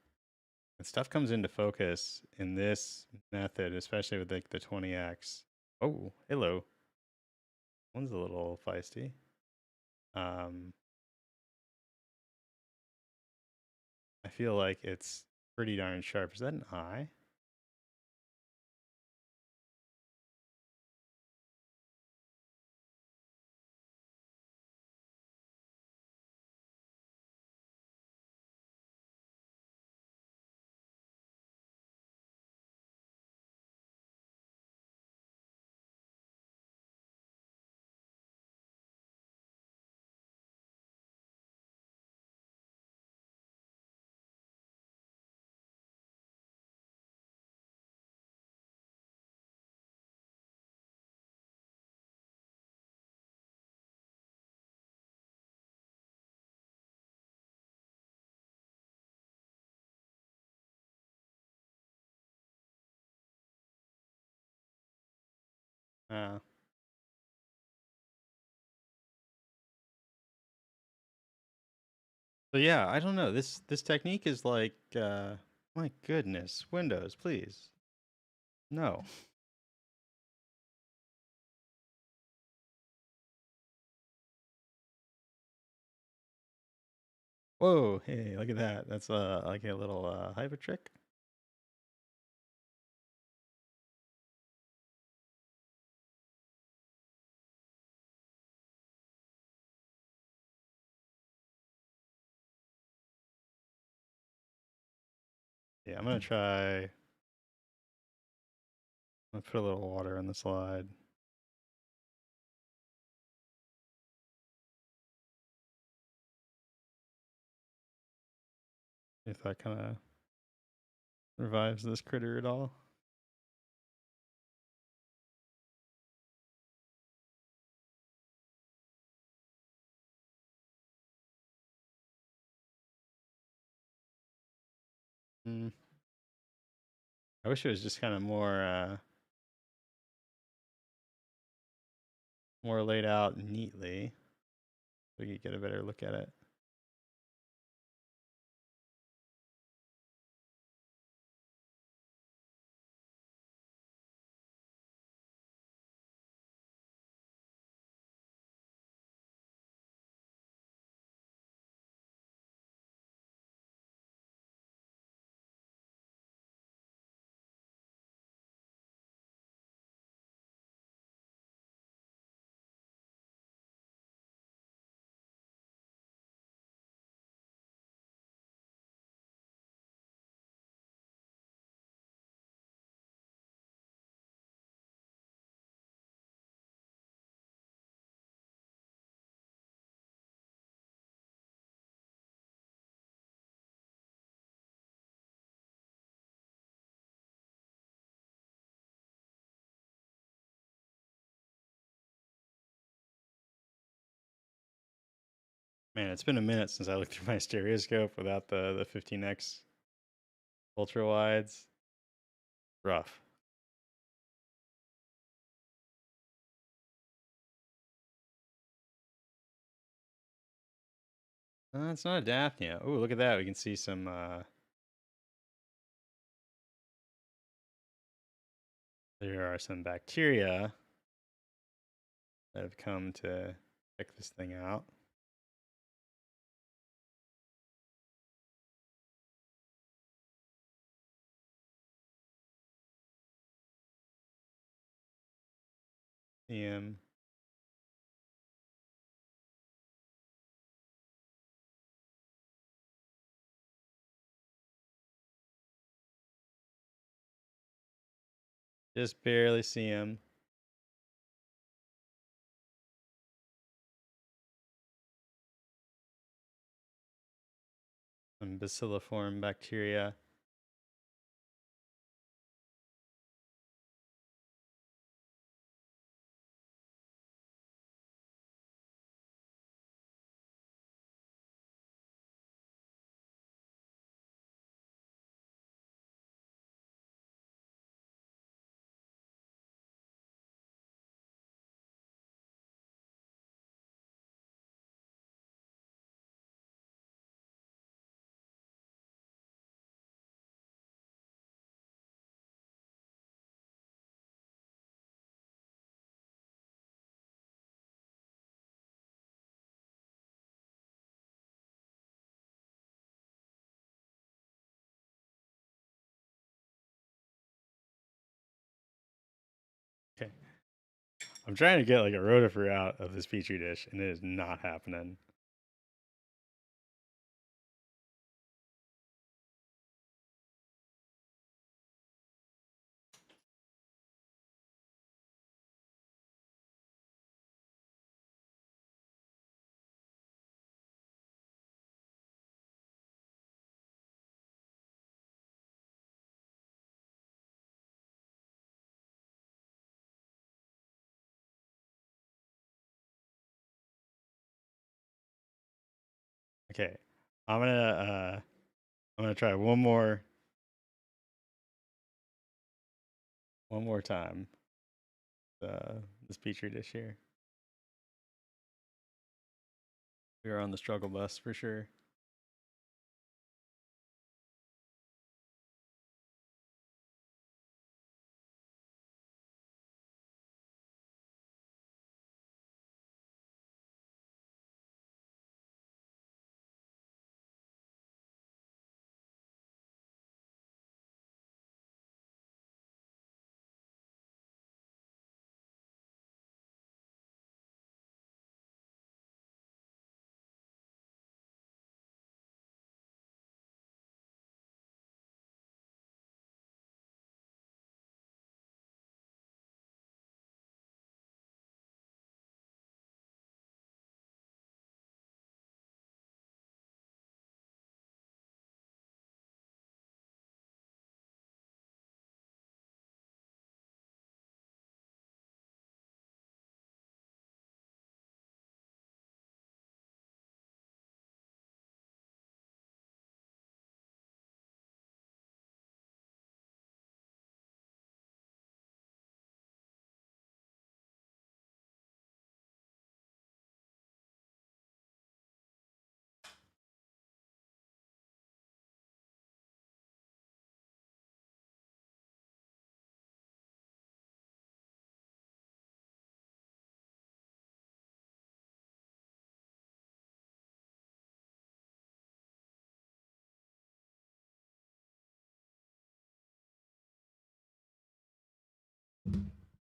when stuff comes into focus in this method, especially with like the 20x. Oh, hello. One's a little feisty. I feel like it's pretty darn sharp. Is that an eye? Uh, so yeah, I don't know. This technique is like, my goodness, Windows, please. No. Whoa, hey, look at that. That's like a little hyper trick. Yeah, I'm gonna try. I'm gonna put a little water on the slide. If that kind of revives this critter at all. Mm. I wish it was just kind of more laid out neatly. So we could get a better look at it. Man, it's been a minute since I looked through my stereoscope without the 15x ultra wides. Rough. It's not a Daphnia. Oh, look at that. We can see some. There are some bacteria that have come to check this thing out. See 'em. Just barely see them. Some bacilliform bacteria. Okay. I'm trying to get like a rotifer out of this petri dish, and it is not happening. Okay, I'm gonna try one more time. This petri dish here. We are on the struggle bus for sure.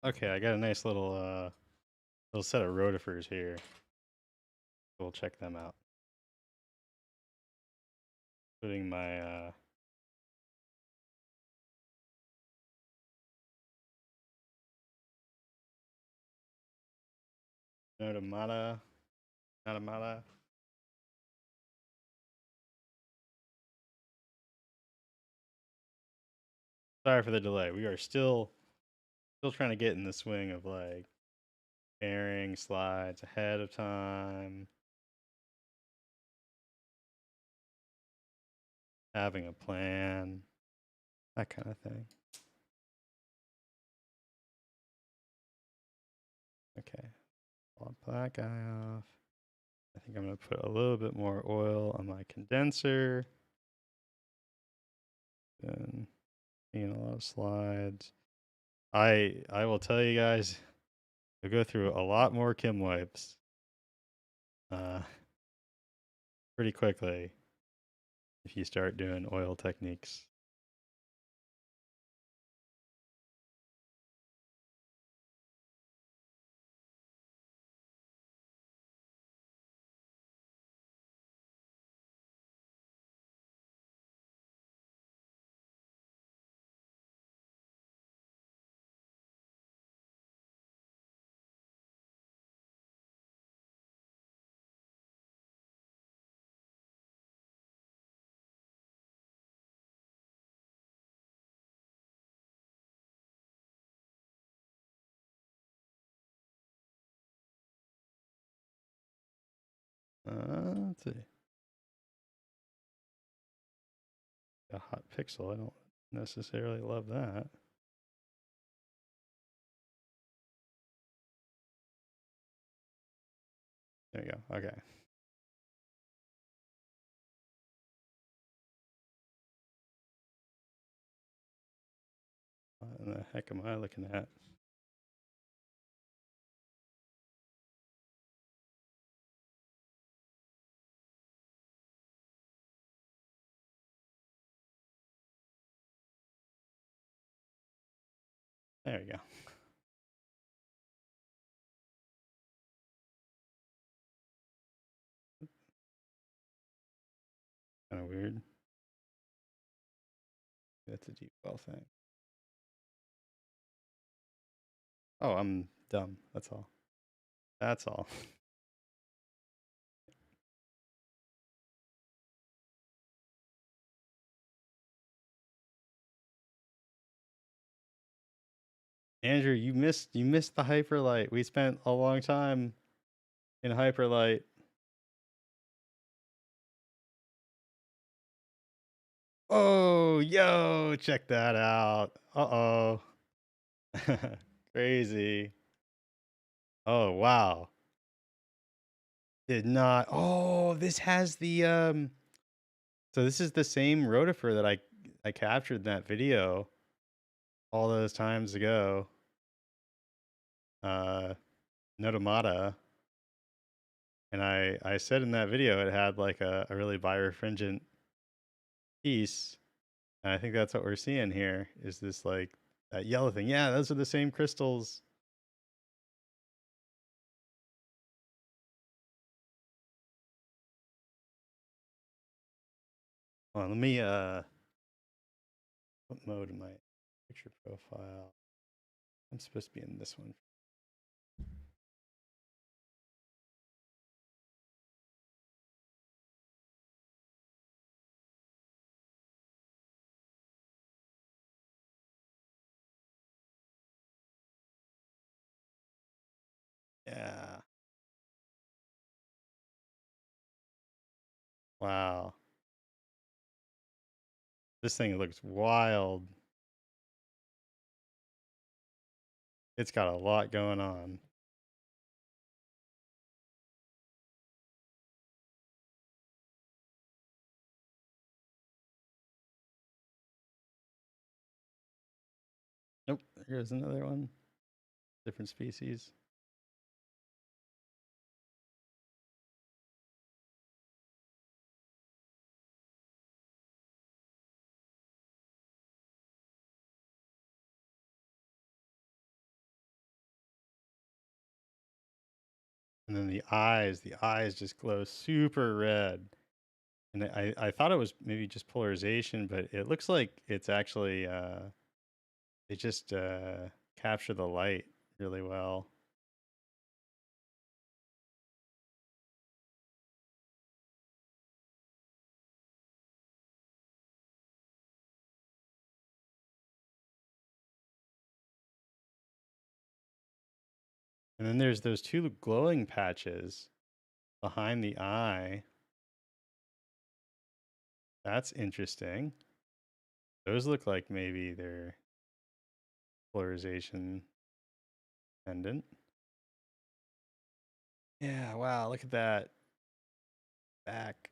Okay, I got a nice little set of rotifers here. We'll check them out. Putting my Notamata. Sorry for the delay. We are still trying to get in the swing of like pairing slides ahead of time, having a plan, that kind of thing. Okay, I'll pop that guy off. I think I'm gonna put a little bit more oil on my condenser. Then a lot of slides. I will tell you guys, you'll go through a lot more Kim wipes pretty quickly if you start doing oil techniques. Let's see. A hot pixel. I don't necessarily love that. There you go. Okay. What in the heck am I looking at? There you go. Kind of weird. That's a deep well thing. Oh, I'm dumb. That's all. That's all. Andrew, you missed the HyperLight. We spent a long time in HyperLight. Oh, yo, check that out. Uh-oh. Crazy. Oh, wow. Did not. Oh, this has the so this is the same rotifer that I captured in that video all those times ago. Notamata. And I said in that video it had like a really birefringent piece. And I think that's what we're seeing here is this like that yellow thing. Yeah, those are the same crystals. Hold on, let me what mode am I? Picture profile. I'm supposed to be in this one. Yeah. Wow. This thing looks wild. It's got a lot going on. Nope, here's another one. Different species. And then the eyes just glow super red. And I thought it was maybe just polarization, but it looks like it's actually they just capture the light really well. And then there's those two glowing patches behind the eye. That's interesting. Those look like maybe they're polarization dependent. Yeah, wow, look at that back.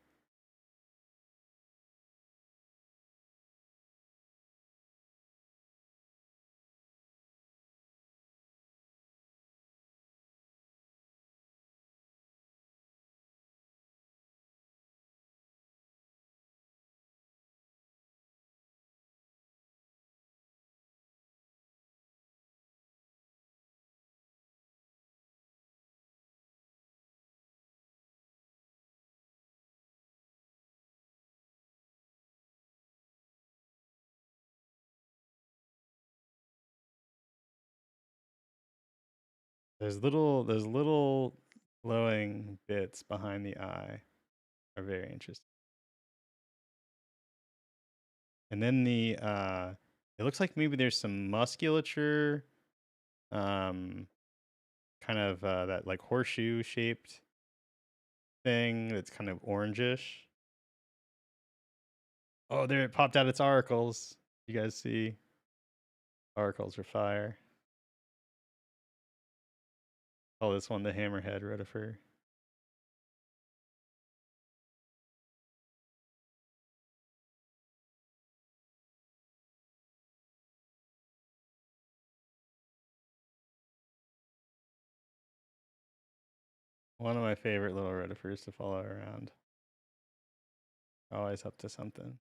Those little glowing bits behind the eye are very interesting. And then it looks like maybe there's some musculature, um, kind of that like horseshoe shaped thing that's kind of orangish. Oh, there it popped out its auricles. You guys see? Auricles are fire. Oh, this one, the hammerhead rotifer. One of my favorite little rotifers to follow around. Always up to something.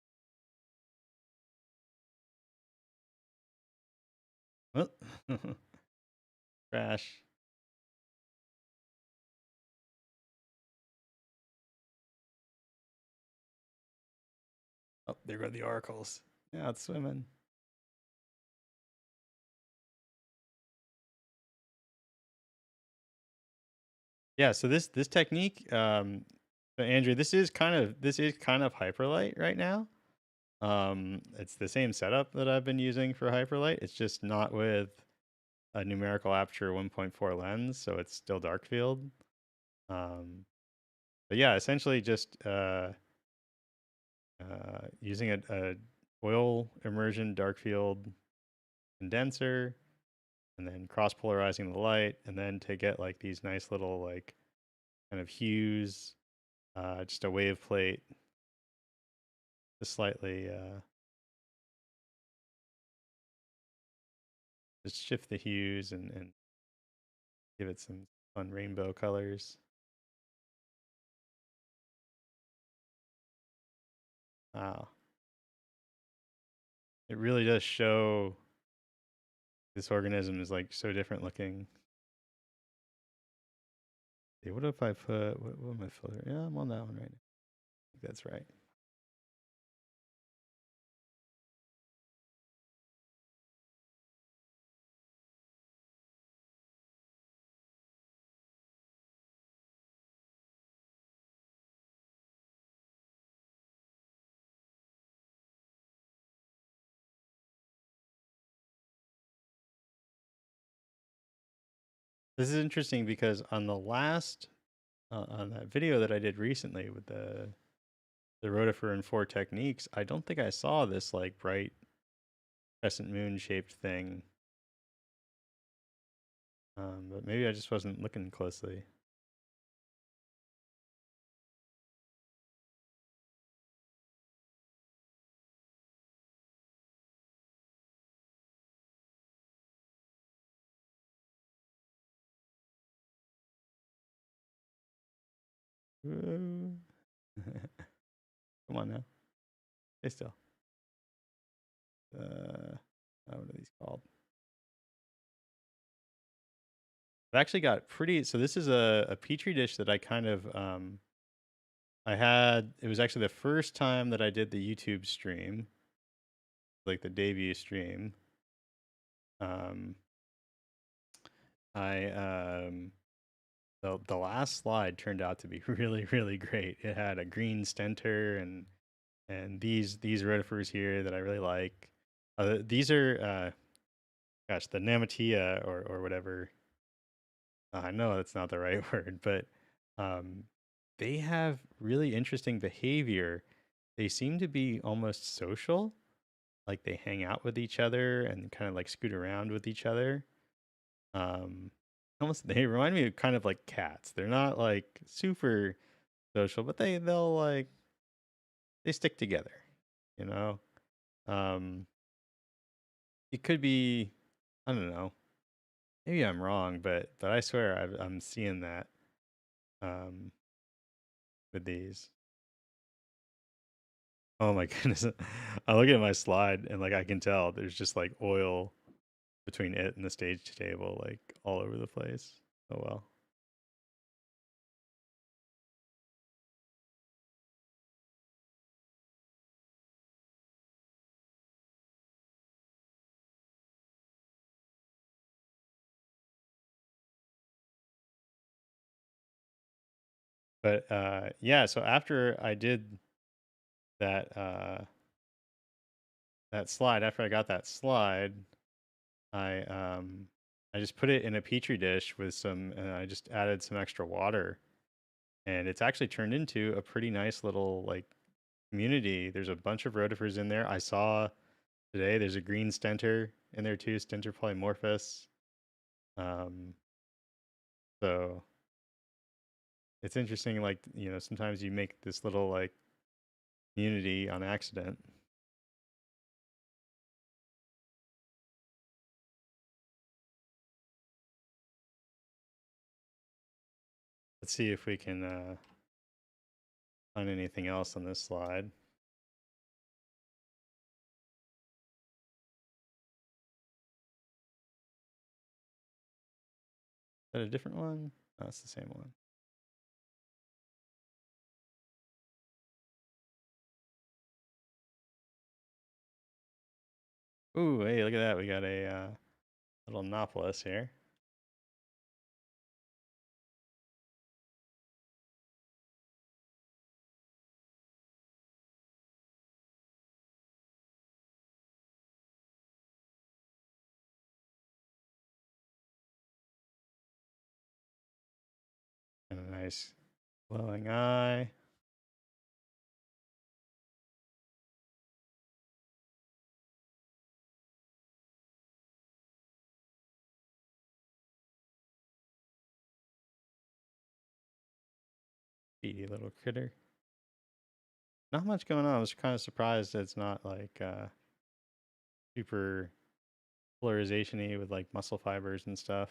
Oh. Crash. Oh, there go the oracles. Yeah, it's swimming. Yeah, so this technique, so Andrew, this is kind of HyperLight right now. It's the same setup that I've been using for HyperLight. It's just not with a numerical aperture 1.4 lens, so it's still dark field. But yeah, essentially just using a oil immersion dark field condenser, and then cross polarizing the light, and then to get like these nice little like kind of hues, just a wave plate to slightly just shift the hues and give it some fun rainbow colors. Wow. It really does show this organism is like so different looking. Hey, what if I put, what am I filter? Yeah, I'm on that one right now. I think that's right. This is interesting because on the last, on that video that I did recently with the rotifer and four techniques, I don't think I saw this like bright crescent moon shaped thing. But maybe I just wasn't looking closely. Whoa. Come on now. Stay still. What are these called? I've actually got pretty. So this is a petri dish that I kind of I had. It was actually the first time that I did the YouTube stream, like the debut stream. Um, I the last slide turned out to be really really great. It had a green stentor and these rotifers here that I really like. These are gosh, the Namatia or whatever. I know that's not the right word, but um, they have really interesting behavior. They seem to be almost social, like they hang out with each other and kind of like scoot around with each other. Um, almost they remind me of kind of like cats. They're not like super social, but they'll like they stick together, you know. Um, it could be, I don't know, maybe I'm wrong, but I swear I'm seeing that um, with these. Oh my goodness. I look at my slide and like I can tell there's just like oil between it and the stage table, like all over the place. Oh well. But yeah, so after I did that that slide, after I got that slide, I um I just put it in a petri dish with some and I just added some extra water and it's actually turned into a pretty nice little like community. There's a bunch of rotifers in there. I saw today there's a green stentor in there too, Stentor polymorphus. Um, so it's interesting, like, you know, sometimes you make this little like community on accident. Let's see if we can find anything else on this slide. Is that a different one? No, it's the same one. Ooh, hey, look at that. We got a little Nautilus here. And a nice glowing eye. Beady little critter. Not much going on. I was kind of surprised it's not like super polarization-y with like muscle fibers and stuff.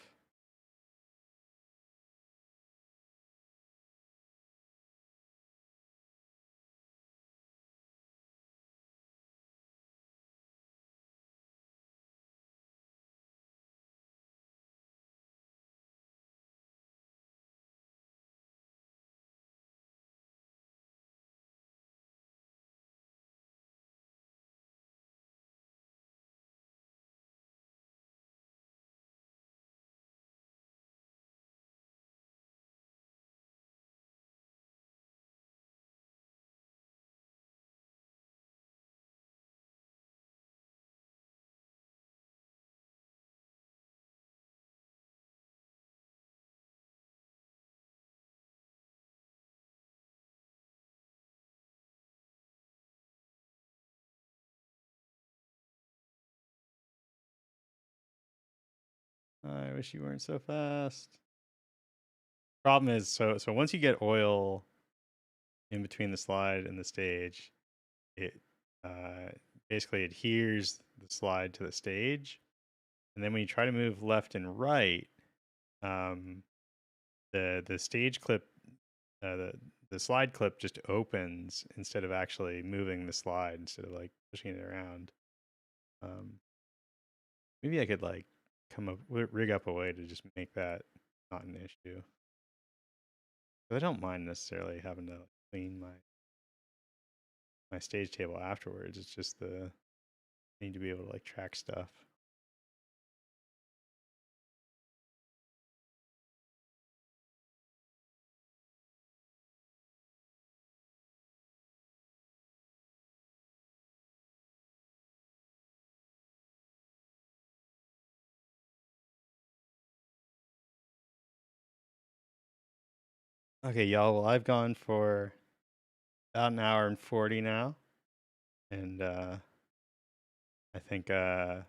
I wish you weren't so fast. Problem is, so once you get oil in between the slide and the stage, it uh, basically adheres the slide to the stage, and then when you try to move left and right, um, the stage clip, the slide clip just opens instead of actually moving the slide instead of like pushing it around. Um, maybe I could like come up rig up a way to just make that not an issue. But I don't mind necessarily having to clean my stage table afterwards. It's just the I need to be able to like track stuff. Okay, y'all. Well, I've gone for about an hour and 40 now, and I think I'm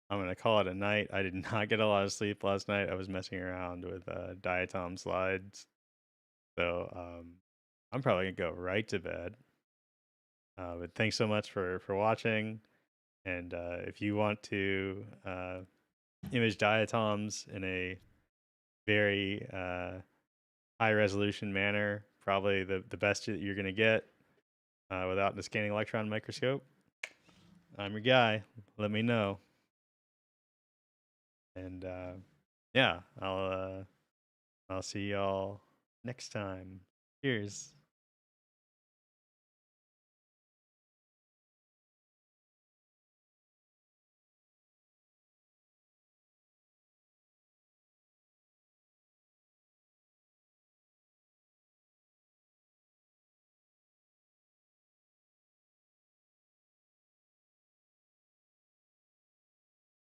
gonna call it a night. I did not get a lot of sleep last night. I was messing around with diatom slides, so I'm probably gonna go right to bed. But thanks so much for watching, and if you want to image diatoms in a very high resolution manner, probably the best that you're gonna get without the scanning electron microscope, I'm your guy. Let me know. And yeah, I'll see y'all next time. Cheers.